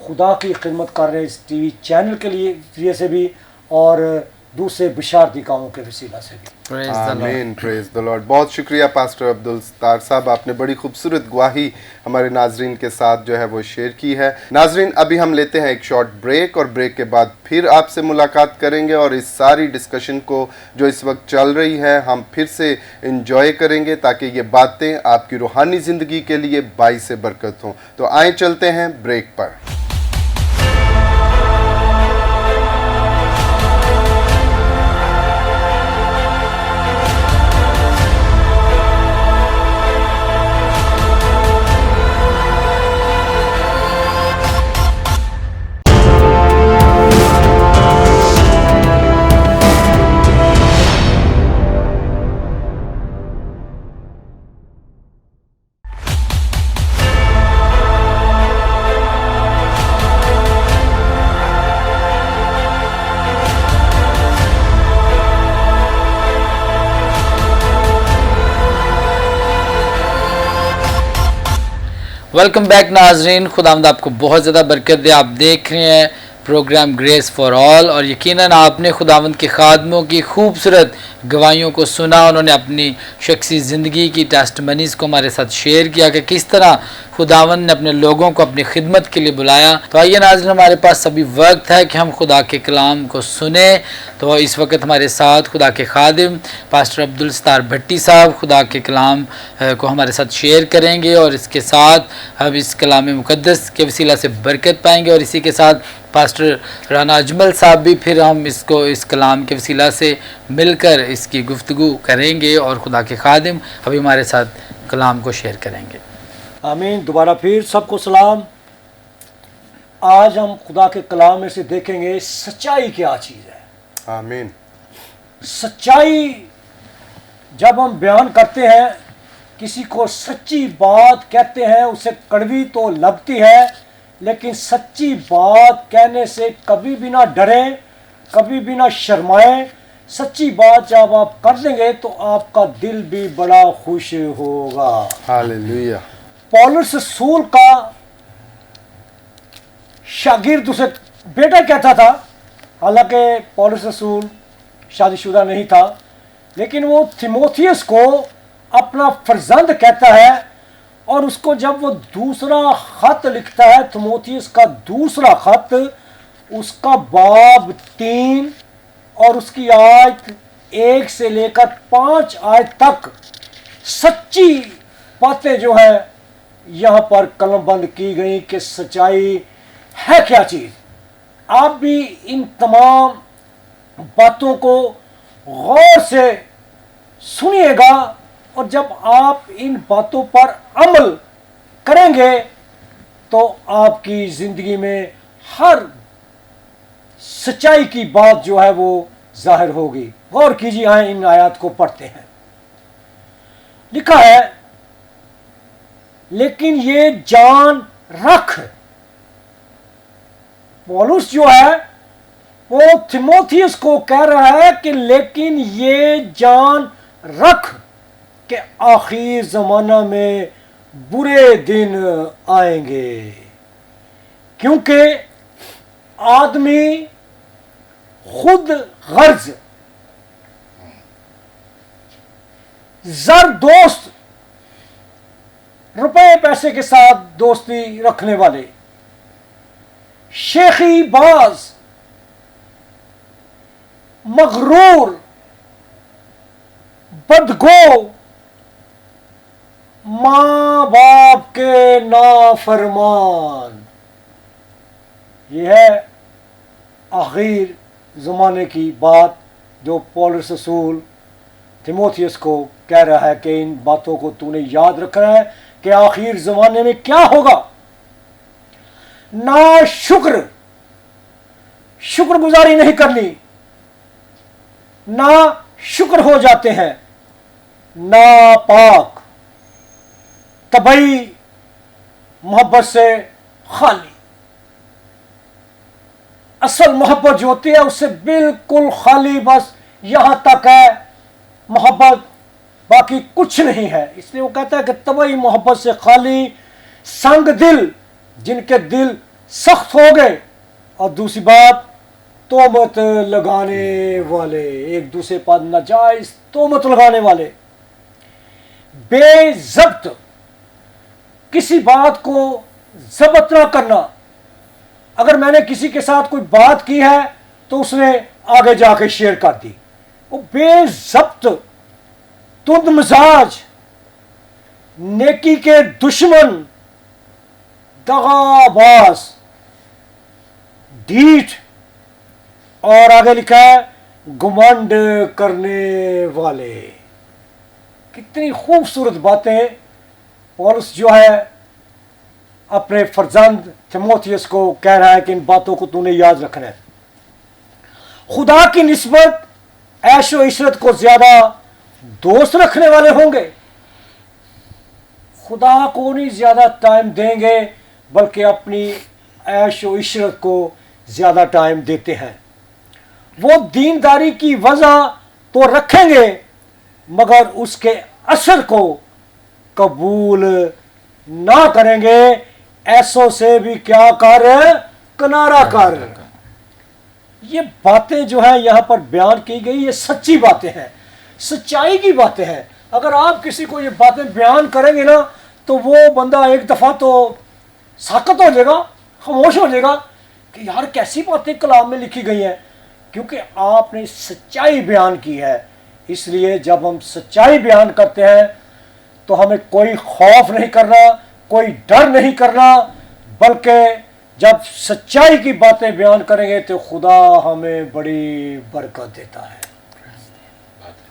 خدا کی خدمت کر رہے ہیں اس TV چینل کے لیے ذریعے سے بھی, اور दूसरे बिशारती कामों के वसीला से भी। Praise the Lord. आमीन, प्रेज द लॉर्ड। बहुत शुक्रिया पास्टर अब्दुल सत्तार साहब, आपने बड़ी खूबसूरत गवाही हमारे नाजरीन के साथ जो है वो शेयर की है। नाजरीन, अभी हम लेते हैं एक शॉर्ट ब्रेक और ब्रेक के बाद फिर आपसे मुलाकात करेंगे और इस सारी डिस्कशन को जो इस वक्त चल रही है हम फिर से इंजॉय करेंगे ताकि ये बातें आपकी रूहानी ज़िंदगी के लिए बाइस बरकत हों। तो आए चलते हैं ब्रेक पर। वेलकम बैक नाजरीन, खुदावंद आपको बहुत ज़्यादा बरकत दे। आप देख रहे हैं प्रोग्राम ग्रेस फॉर ऑल और यकीनन आपने खुदावंद के खादमों की खूबसूरत गवाहियों को सुना। उन्होंने अपनी शख्सी ज़िंदगी की टेस्टमनीज़ को हमारे साथ शेयर किया कि किस तरह खुदावंद ने अपने लोगों को अपनी खिदमत के लिए बुलाया। तो आइए नाज़रीन, हमारे पास अभी वक्त है कि हम खुदा के कलाम को सुने। तो इस वक्त हमारे साथ खुदा के खादिम पास्टर अब्दुल सत्तार भट्टी साहब खुदा के कलाम को हमारे साथ शेयर करेंगे और इसके साथ हम इस कलाम मुक़द्दस के वसीला से बरकत पाएंगे। और इसी के साथ पास्टर राना अजमल साहब भी फिर हम इसको इस कलाम के वसीला से मिलकर इसकी गुफ्तगू करेंगे और खुदा के खादिम अभी हमारे साथ कलाम को शेयर करेंगे। आमीन। दोबारा फिर सबको सलाम। आज हम खुदा के कलाम में से देखेंगे सच्चाई क्या चीज़ है। आमीन। सच्चाई जब हम बयान करते हैं, किसी को सच्ची बात कहते हैं, उसे कड़वी तो लगती है, लेकिन सच्ची बात कहने से कभी भी ना डरें, कभी भी ना शर्माएं। सच्ची बात जब आप कर देंगे तो आपका दिल भी बड़ा खुश होगा। हालेलुया। पौलुस रसूल का शागिर्द उसे बेटा कहता था, हालांकि पौलुस रसूल शादीशुदा नहीं था, लेकिन वो थिमोथियस को अपना फर्जंद कहता है। और उसको जब वो दूसरा खत लिखता है, थिमोथियस का दूसरा खत, उसका बाब 3 और उसकी आयत 1 से लेकर 5 आयत तक सच्ची बातें जो है यहाँ पर कलमबंद की गई कि सच्चाई है क्या चीज़। आप भी इन तमाम बातों को गौर से सुनिएगा और जब आप इन बातों पर अमल करेंगे तो आपकी ज़िंदगी में हर सच्चाई की बात जो है वो जाहिर होगी। गौर कीजिए, आए इन आयत को पढ़ते हैं। लिखा है, लेकिन ये जान रख। पौलुस जो है वो थिमोथियस को कह रहा है कि लेकिन ये जान रख कि आखिर ज़माना में बुरे दिन आएंगे, क्योंकि आदमी खुद गर्ज जर दोस्त, रुपए पैसे के साथ दोस्ती रखने वाले, शेखी बाज, मगरूर, बदगो, माँ बाप के नाफरमान। यह है आखिर ज़माने की बात जो पौलुस रसूल थिमोथियस को कह रहा है कि इन बातों को तूने याद रखना है कि आखिर ज़माने में क्या होगा। ना शुक्रगुजारी नहीं करनी, ना शुक्र हो जाते हैं, ना पाक, तबई मोहब्बत से खाली। असल मोहब्बत जो होती है उससे बिल्कुल खाली, बस यहां तक है मोहब्बत, बाकी कुछ नहीं है। इसलिए वो कहता है कि तबई मोहब्बत से खाली, संग दिल, जिनके दिल सख्त हो गए, और दूसरी बात तोहमत लगाने वाले, एक दूसरे पर नाजायज तोहमत लगाने वाले, बेज़ब्त किसी बात को ज़ब्त ना करना। अगर मैंने किसी के साथ कोई बात की है तो उसने आगे जाके शेयर कर दी। वो बेज़ब्त, तुंद मिजाज, नेकी के दुश्मन, दगाबाज, ढीठ, और आगे लिखा है घमंड करने वाले। कितनी खूबसूरत बातें पौलुस जो है अपने फर्जंद थिमोथियस को कह रहा है कि इन बातों को तूने याद रखना है। खुदा की निस्बत ऐशो इशरत को ज्यादा दोस्त रखने वाले होंगे। खुदा को नहीं ज्यादा टाइम देंगे बल्कि अपनी ऐशो इशरत को ज्यादा टाइम देते हैं। वो दीनदारी की वजह तो रखेंगे मगर उसके असर को कबूल ना करेंगे। ऐसों से भी क्या कर, किनारा कर। ये बातें जो है यहाँ पर बयान की गई, ये सच्ची बातें हैं, सच्चाई की बातें हैं। अगर आप किसी को ये बातें बयान करेंगे ना तो वो बंदा एक दफ़ा तो साकत हो जाएगा, खामोश हो जाएगा कि यार कैसी बातें कलाम में लिखी गई हैं, क्योंकि आपने सच्चाई बयान की है। इसलिए जब हम सच्चाई बयान करते हैं तो हमें कोई खौफ नहीं करना, कोई डर नहीं करना, बल्कि जब सच्चाई की बातें बयान करेंगे तो खुदा हमें बड़ी बरकत देता है।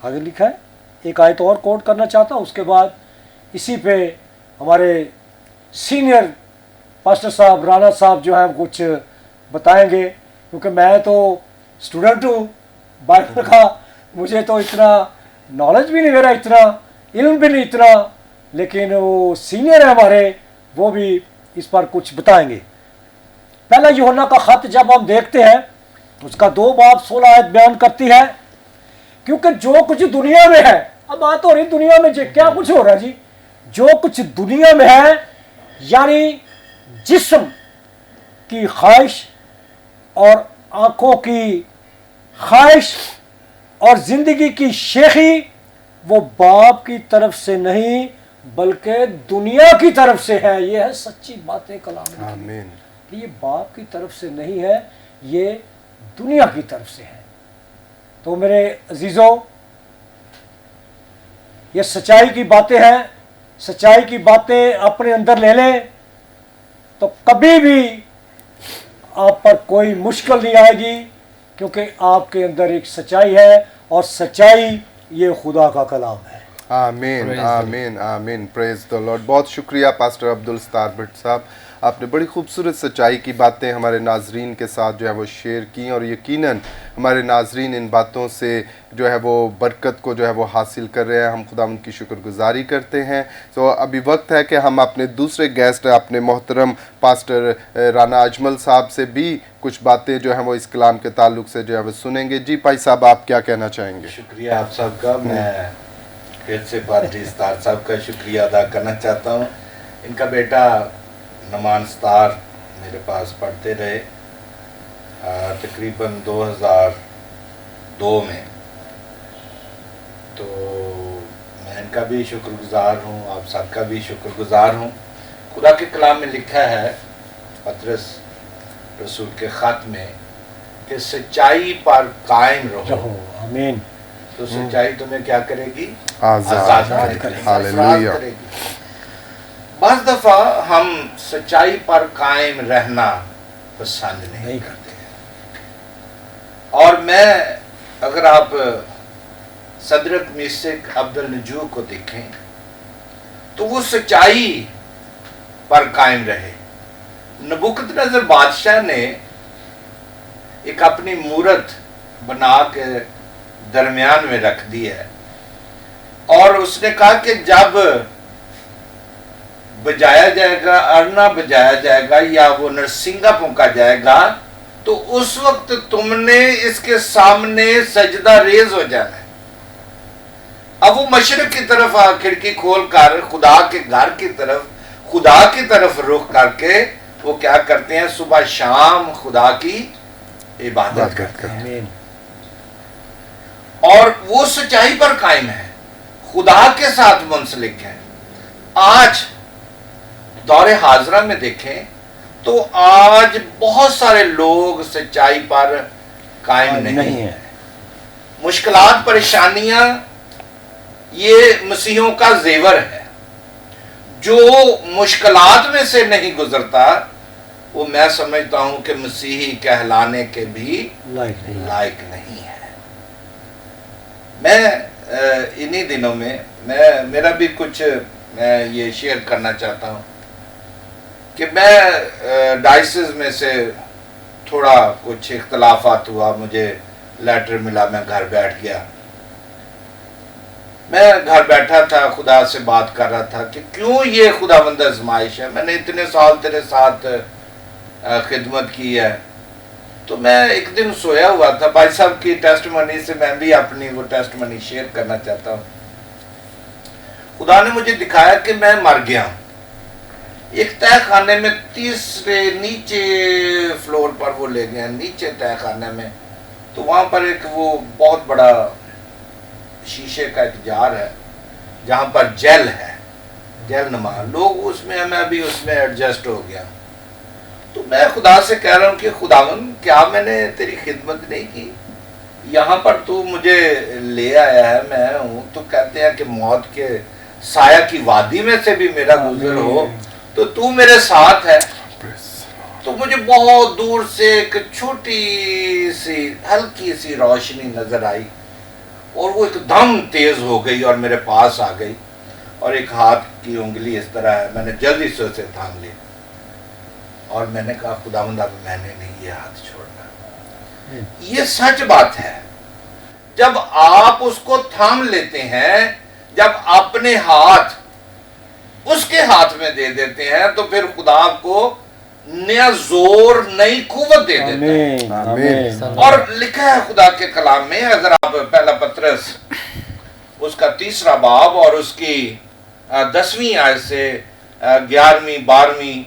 आगे लिखा है, एक आयत और कोट करना चाहता हूँ, उसके बाद इसी पे हमारे सीनियर पास्टर साहब राणा साहब जो है कुछ बताएंगे, क्योंकि मैं तो स्टूडेंट हूँ बाइबल का, मुझे तो इतना नॉलेज भी नहीं, मेरा इतना इल्म भी नहीं इतना, लेकिन वो सीनियर है हमारे, वो भी इस पर कुछ बताएंगे। पहला यूहन्ना का खत जब हम देखते हैं उसका 2 बाब 16 आयत बयान करती है, क्योंकि जो कुछ दुनिया में है, अब बात हो रही दुनिया में जो क्या कुछ हो रहा है जी, जो कुछ दुनिया में है यानी जिस्म की ख्वाहिश और आंखों की ख्वाहिश और जिंदगी की शेखी, वो बाप की तरफ से नहीं बल्कि दुनिया की तरफ से है। ये है सच्ची बातें कलाम में। आमीन। ये बाप की तरफ से नहीं है, ये दुनिया की तरफ से है। तो मेरे अजीजों, ये सच्चाई की बातें हैं। सच्चाई की बातें अपने अंदर ले लें तो कभी भी आप पर कोई मुश्किल नहीं आएगी, क्योंकि आपके अंदर एक सच्चाई है और सच्चाई ये खुदा का कलाम है। आमीन आमीन आमीन। Praise the Lord. बहुत शुक्रिया पास्टर अब्दुल सत्तार भट्ट साहब, आपने बड़ी खूबसूरत सच्चाई की बातें हमारे नाजरीन के साथ जो है वो शेयर की, और यकीनन हमारे नाजरीन इन बातों से जो है वो बरकत को जो है वो हासिल कर रहे हैं। हम खुदा उनकी शुक्रगुजारी करते हैं। तो अभी वक्त है कि हम अपने दूसरे गेस्ट अपने मोहतरम पास्टर राना अजमल साहब से भी कुछ बातें जो हैं वो इस कलाम के ताल्लुक से जो है वो सुनेंगे। जी भाई साहब, आप क्या कहना चाहेंगे? शुक्रिया आप सबका। मैं फिर से पादरी सत्तार साहब का शुक्रिया अदा करना चाहता हूँ। इनका बेटा नमान सत्तार मेरे पास पढ़ते रहे तकरीबन 2002 में, तो मैं इनका भी शुक्रगुजार हूँ, आप सबका भी शुक्रगुजार हूँ। खुदा के कलाम में लिखा है पतरस रसूल के ख़त में कि सच्चाई पर कायम रहो। आमीन। तो सच्चाई तुम्हें क्या करेगी? आज़ाद करेगी। हालेलुया। बस दफ़ा हम सच्चाई पर कायम रहना पसंद नहीं करते। और मैं, अगर आप सदरत मिस्क अब्दुल नजू को देखें तो वो सच्चाई पर कायम रहे। नबूकदनेस्सर बादशाह ने एक अपनी मूरत बना के दरमियान में रख दी है, और उसने कहा कि जब बजाया जाएगा, अरना बजाया जाएगा या वो नरसिंगा फूंका जाएगा, तो उस वक्त तुमने इसके सामने सजदा रेज हो जाना है। अब वो मशरक की तरफ खिड़की खोल कर खुदा के घर की तरफ, खुदा की तरफ रुख करके वो क्या करते हैं, सुबह शाम खुदा की इबादत करते हैं आमीन। और वो सच्चाई पर कायम है, खुदा के साथ मुंसलिक है। आज दौरे हाजरा में देखें तो आज बहुत सारे लोग सच्चाई पर कायम नहीं है। मुश्किलात, परेशानियां ये मसीहों का जेवर है। जो मुश्किलात में से नहीं गुजरता वो मैं समझता हूं कि मसीही कहलाने के भी लायक नहीं है। मैं इन्हीं दिनों में मेरा भी कुछ मैं ये शेयर करना चाहता हूं कि मैं डायसिस में से थोड़ा कुछ इख्तलाफात हुआ, मुझे लेटर मिला, मैं घर बैठ गया। मैं घर बैठा था, खुदा से बात कर रहा था कि क्यों ये खुदाबंद आजमाइश है। मैंने इतने साल तेरे साथ खिदमत की है। तो मैं एक दिन सोया हुआ था, भाई साहब की टेस्टमनी से मैं भी अपनी वो टेस्टमनी शेयर करना चाहता हूँ। खुदा ने मुझे दिखाया कि मैं मर गया हूँ। एक तह खाने में तीसरे नीचे फ्लोर पर वो ले गए, नीचे तह खाने में। तो वहां पर एक वो बहुत बड़ा शीशे का एक जार है जहां पर जेल है, जेल नुमा लोग उसमें, मैं भी उसमें एडजस्ट हो गया। तो मैं खुदा से कह रहा हूं कि खुदावन क्या मैंने तेरी खिदमत नहीं की, यहाँ पर तू मुझे ले आया है, मैं हूँ। तो कहते हैं कि मौत के साया की वादी में से भी मेरा गुजर हो तो तू मेरे साथ है। तो मुझे बहुत दूर से एक छोटी सी हल्की सी रोशनी नजर आई और वो एकदम तेज हो गई और मेरे पास आ गई और एक हाथ की उंगली इस तरह है, मैंने जल्दी से उसे थाम लिया और मैंने कहा खुदावंद अब मैंने नहीं ये हाथ छोड़ना। ये सच बात है, जब आप उसको थाम लेते हैं, जब अपने हाथ उसके हाथ में दे देते हैं तो फिर खुदा आपको नया जोर, नई कुव्वत दे देता है। आमीन। और लिखा है खुदा के कलाम में, अगर आप पहला पत्रस उसका 3 बाब और उसकी 10वीं आयत से 11वीं 12वीं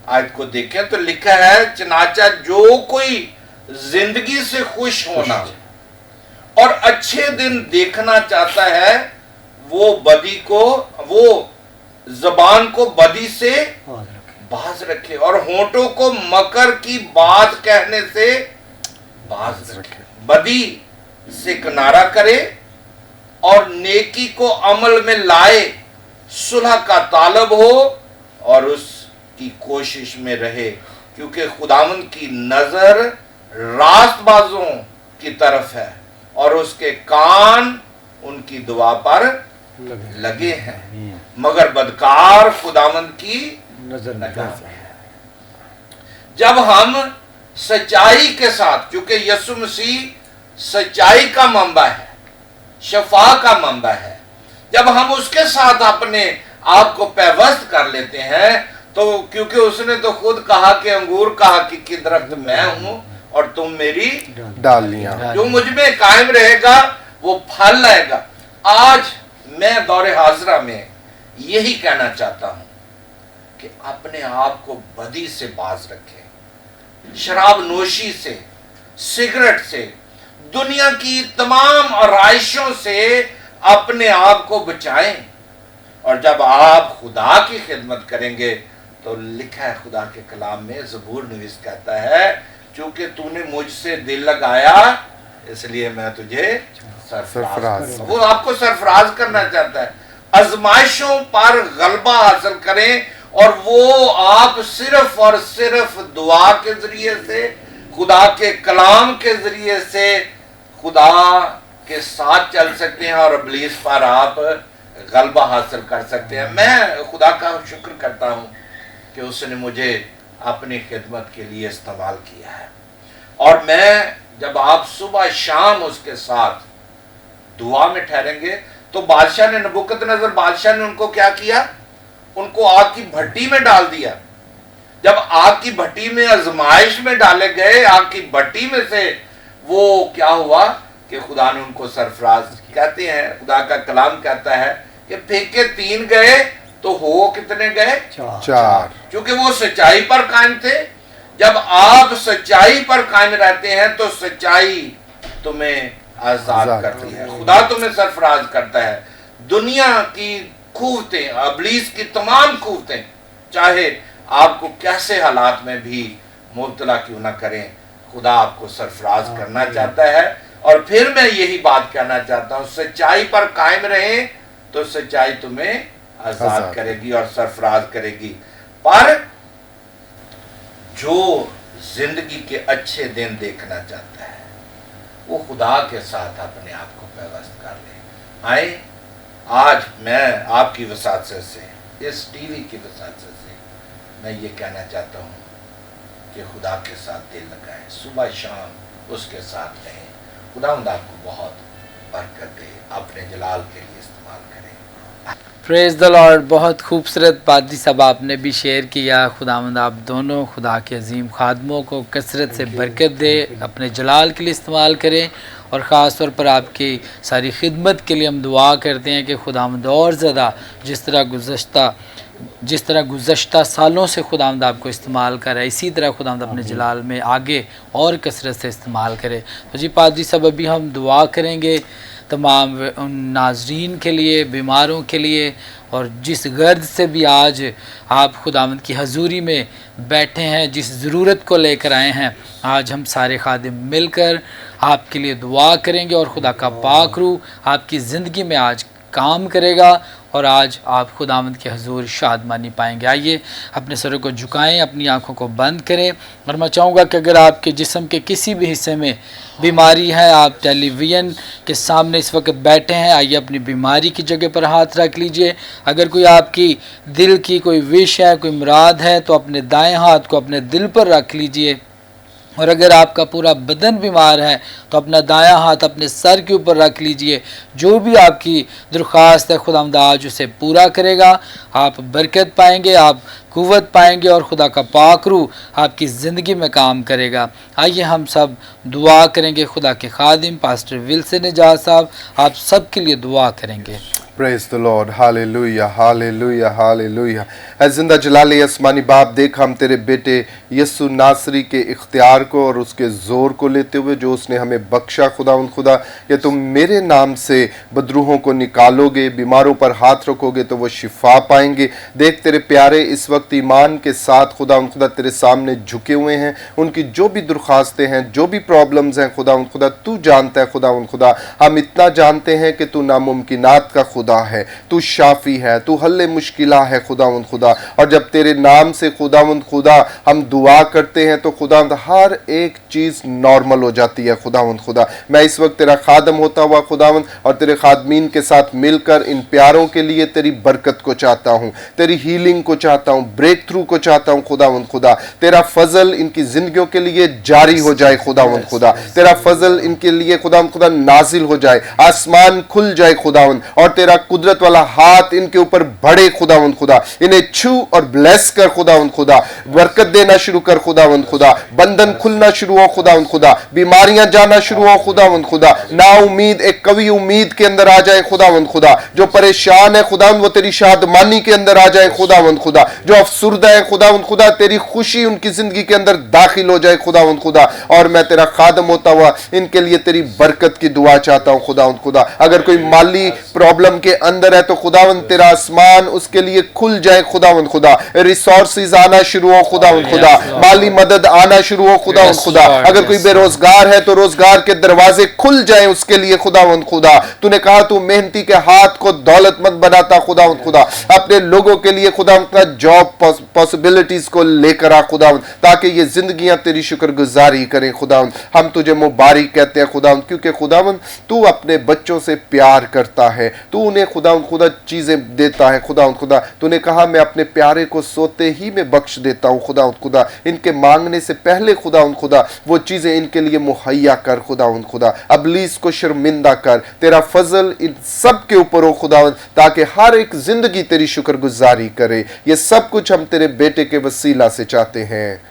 आयत को देखें तो लिखा है, चनाचा जो कोई जिंदगी से खुश होना और अच्छे दिन देखना चाहता है वो जबान को बदी से बाज रखे और होंठों को मकर की बात कहने से बाज रखे, बदी से किनारा करे और नेकी को अमल में लाए, सुलह का तालब हो और उसकी कोशिश में रहे, क्योंकि खुदावंद की नजर रास्तबाजों की तरफ है और उसके कान उनकी दुआ पर लगे हैं, मगर बदकार खुदावंद की नजर है। जब हम सच्चाई के साथ, क्योंकि यीशु मसीह सच्चाई का मंबा है, शफा का मंबा है, जब हम उसके साथ अपने आप को पैवस्त कर लेते हैं तो, क्योंकि उसने तो खुद कहा कि अंगूर कहा कि दरख्त मैं हूं और तुम मेरी डालियां, जो मुझ में कायम रहेगा वो फल लाएगा। आज मैं दौरे हाजरा में यही कहना चाहता हूं कि अपने आप को बदी से बाज रखें, शराब नोशी से, सिगरेट से, दुनिया की तमाम आराइशों से अपने आप को बचाएं। और जब आप खुदा की खिदमत करेंगे तो लिखा है खुदा के कलाम में, ज़बूर नवीस कहता है, क्योंकि तूने मुझसे दिल लगाया इसलिए मैं तुझे सरफराज। वो आपको सरफराज करना चाहता है। आजमाइशों पर गलबा हासिल करें और वो आप सिर्फ और सिर्फ दुआ के जरिए से, खुदा के कलाम के जरिए से खुदा के साथ चल सकते हैं और इब्लीस पर आप गलबा हासिल कर सकते हैं। मैं खुदा का शुक्र करता हूं कि उसने मुझे अपनी खिदमत के लिए इस्तेमाल किया है। और मैं जब आप सुबह शाम उसके साथ दुआ में ठहरेंगे तो बादशाह ने, नबूकदनेस्सर बादशाह ने उनको क्या किया, उनको आग की भट्टी में डाल दिया। जब आग की भट्टी में आजमाइश में डाले गए, आग की भट्टी में से वो क्या हुआ कि खुदा ने उनको सरफराज, कहते हैं खुदा का कलाम कहता है कि फेंके 3 गए तो हो कितने गए, 4, क्योंकि वो सच्चाई पर कायम थे। जब आप सच्चाई पर कायम रहते हैं तो सच्चाई तुम्हें आजाद करती है, खुदा तुम्हें सरफराज करता है। दुनिया की खूबतें, इब्लीस की तमाम खूबतें, चाहे आपको कैसे हालात में भी मुब्तला क्यों ना करें, खुदा आपको सरफराज करना चाहता है। और फिर मैं यही बात कहना चाहता हूं, सच्चाई पर कायम रहें तो सच्चाई तुम्हें आजाद करेगी और सरफराज करेगी। पर जो जिंदगी के अच्छे दिन देखना चाहता है वो खुदा के साथ अपने आप को व्यवस्थ कर ले। आए, आज मैं आपकी वसात से, इस टीवी की वसात से मैं ये कहना चाहता हूँ कि खुदा के साथ दिल लगाएं, सुबह शाम उसके साथ रहें। खुदावंद आपको बहुत बरकत दे, अपने जलाल के लिए इस्तेमाल करें। Praise the Lord. बहुत खूबसूरत पादरी साहब आपने भी शेयर किया। खुदावंद आप दोनों खुदा के अजीम खादमों को कसरत से बरकत दे, अपने जलाल के लिए इस्तेमाल करें। और ख़ास तौर पर आपकी सारी खिदमत के लिए हम दुआ करते हैं कि खुदावंद और ज़्यादा जिस तरह गुज़श्ता सालों से खुदावंद आपको इस्तेमाल करे, इसी तरह खुदावंद अपने जलाल में आगे और कसरत से इस्तेमाल करे। तो जी पादरी साहब, अभी हम दुआ करेंगे तमाम उन नाजरीन के लिए, बीमारों के लिए, और जिस गर्द से भी आज आप खुदावंद की हजूरी में बैठे हैं, जिस ज़रूरत को लेकर आए हैं, आज हम सारे खादिम मिलकर आपके लिए दुआ करेंगे और खुदा का पाक रूह आपकी ज़िंदगी में आज काम करेगा और आज आप खुदावंद के हजूर शादमानी पाएंगे। आइए अपने सरों को झुकाएं, अपनी आंखों को बंद करें। और मैं चाहूँगा कि अगर आपके जिस्म के किसी भी हिस्से में बीमारी है, आप टेलीविज़न के सामने इस वक्त बैठे हैं, आइए अपनी बीमारी की जगह पर हाथ रख लीजिए। अगर कोई आपकी दिल की कोई विश है, कोई मुराद है, तो अपने दाएँ हाथ को अपने दिल पर रख लीजिए। और अगर आपका पूरा बदन बीमार है तो अपना दायां हाथ अपने सर के ऊपर रख लीजिए। जो भी आपकी दरख्वास्त है खुदावंद आज उसे पूरा करेगा। आप बरकत पाएंगे, आप कुव्वत पाएंगे और खुदा का पाक रूह आपकी ज़िंदगी में काम करेगा। आइए हम सब दुआ करेंगे। खुदा के खादिम पास्टर विल्सन एजाज साहब आप सब के लिए दुआ करेंगे। Praise the Lord, hallelujah hallelujah hallelujah. ऐ जिंदा जलाले आसमानी बाप, देख हम तेरे बेटे यीशु नासरी के इख्तियार को और उसके ज़ोर को लेते हुए जो उसने हमें बख्शा खुदावंद खुदा, कि तुम मेरे नाम से बदरूहों को निकालोगे, बीमारों पर हाथ रखोगे तो वो शिफा पाएंगे। देख तेरे प्यारे इस वक्त ईमान के साथ खुदावंद खुदा तेरे सामने झुके हुए हैं, उनकी जो भी दरख्वास्तें हैं, जो भी प्रॉब्लम्स हैं खुदावंद खुदा तू जानता है। खुदावंद खुदा हम इतना जानते हैं कि तू नामुमकिनात का खुदा है, तू शाफी है, तू हल्ले मुश्किला है खुदावंद खुदा। और जब तेरे नाम से खुदावंद खुदा हम दुआ करते हैं तो खुदावंद हर एक चीज़ नॉर्मल हो जाती है खुदावंद खुदा। मैं इस वक्त तेरा खादम होता हुआ खुदावंद और तेरे खादमीन के साथ मिलकर इन प्यारों के लिए तेरी बरकत को चाहता हूँ, तेरी हीलिंग को चाहता हूँ, ब्रेक थ्रू को चाहता हूँ खुदावंद खुदा। तेरा फजल इनकी जिंदगियों के लिए जारी हो जाए खुदावंद खुदा, तेरा फजल इनके लिए खुदावंद खुदा नाजिल हो जाए, आसमान खुल जाए खुदावंद, और तेरा कुदरत वाला हाथ इनके ऊपर बढ़े खुदावंद खुदा। इन्हें छू और ब्लेस कर खुदावंद खुदा, बरकत देना शुरू कर खुदावंद खुदा, बंधन खुलना शुरू हो खुदावंद खुदा, बीमारियां जाना शुरू हो खुदावंद खुदा। ना उम्मीद एक कवी उम्मीद के अंदर आ जाए खुदावंद खुदा, जो परेशान है खुदावंद वो तेरी शादमानी के अंदर आ जाए खुदावंद खुदा, जो अफसुर्दा है खुदावंद खुदा तेरी खुशी उनकी जिंदगी के अंदर दाखिल हो जाए खुदावंद खुदा। और मैं तेरा खादम होता हुआ इनके लिए तेरी बरकत की दुआ चाहता हूं खुदावंद खुदा। अगर कोई माली प्रॉब्लम के अंदर है तो खुदावंद तेरा आसमान उसके लिए खुल जाए खुदावंद खुदा, रिसोर्सेज आना शुरू हो खुदावंद खुदा, माली मदद आना शुरू हो खुदावंद खुदा। अगर कोई बेरोजगार है तो रोजगार के दरवाजे खुल जाए उसके लिए खुदावंद खुदा। तूने कहा तू मेहनती के हाथ को दौलतमंद बनाता खुदावंद खुदा, अपने लोगों के लिए खुदावंद जॉब पॉसिबिलिटीज को लेकर आ खुदावंद, ताकि ये जिंदगियां तेरी शुक्रगुजारी करें खुदावंद। हम तुझे मुबारक कहते हैं खुदावंद, क्योंकि खुदावंद तू अपने बच्चों से प्यार करता है, तू उन्हें खुदावंद खुदा चीजें देता है खुदावंद खुदा। तूने कहा मैं अपने प्यारे को सोते ही में बख्श देता हूं खुदावंद खुदा, इनके मांगने से पहले खुदावंद खुदा वो चीजें इनके लिए मुहैया कर खुदावंद खुदा। इब्लीस को शर्मिंदा कर, तेरा फजल इन सब के ऊपर हो खुदावंद, ताकि हर एक जिंदगी तेरी शुक्रगुजारी करे। ये सब कुछ हम तेरे बेटे के वसीला से चाहते हैं,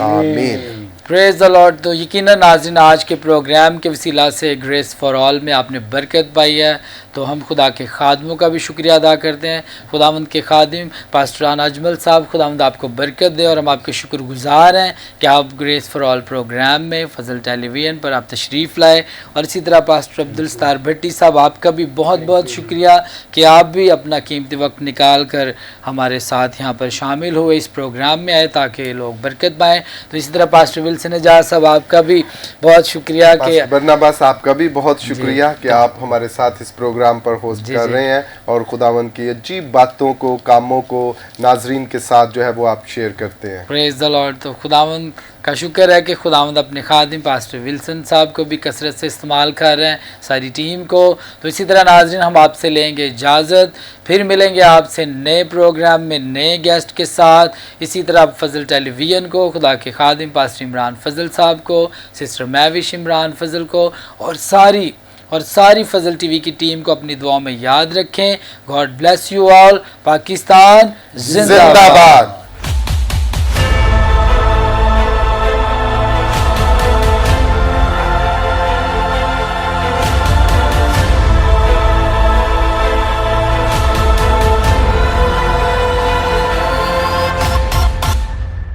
आमीन। Praise the Lord. तो यकीनन नाज़रीन आज के प्रोग्राम के वसीला से ग्रेस फॉर ऑल में आपने बरकत पाई है। تو ہم خدا کے خادموں کا بھی شکریہ ادا کرتے ہیں. خداوند کے خادم پاسٹر رانا اجمل صاحب، خداوند آپ کو برکت دے، اور ہم آپ کے شکر گزار ہیں کہ آپ گریس فار آل پروگرام میں فضل ٹیلی ویژن پر آپ تشریف لائے. اور اسی طرح پاسٹر عبدالستار بھٹی صاحب، آپ کا بھی بہت بہت شکریہ کہ آپ بھی اپنا قیمتی وقت نکال کر ہمارے ساتھ یہاں پر شامل ہوئے، اس پروگرام میں آئے تاکہ لوگ برکت پائیں. تو اسی طرح پاسٹر ولسن اجاز صاحب، آپ کا بھی بہت شکریہ کہ پاسٹر برناباس آپ کا بھی بہت شکریہ کہ آپ ہمارے ساتھ اس پروگرام پر ہوسٹ کر رہے ہیں اور خداوند کی عجیب باتوں کو، کاموں کو ناظرین کے ساتھ جو ہے وہ آپ شیئر کرتے ہیں. پریز دی لارڈ. تو خداوند کا شکر ہے کہ خداوند اپنے خادم پاسٹر ولسن صاحب کو بھی کثرت سے استعمال کر رہے ہیں، ساری ٹیم کو. تو اسی طرح ناظرین ہم آپ سے لیں گے اجازت، پھر ملیں گے آپ سے نئے پروگرام میں نئے گیسٹ کے ساتھ. اسی طرح فضل ٹیلی ویژن کو، خدا کے خادم پاسٹر عمران فضل صاحب کو، سسٹر میوش عمران فضل کو، اور ساری فضل ٹی وی کی ٹیم کو اپنی دعاؤں میں یاد رکھیں. God bless you all. Pakistan زندہ باد.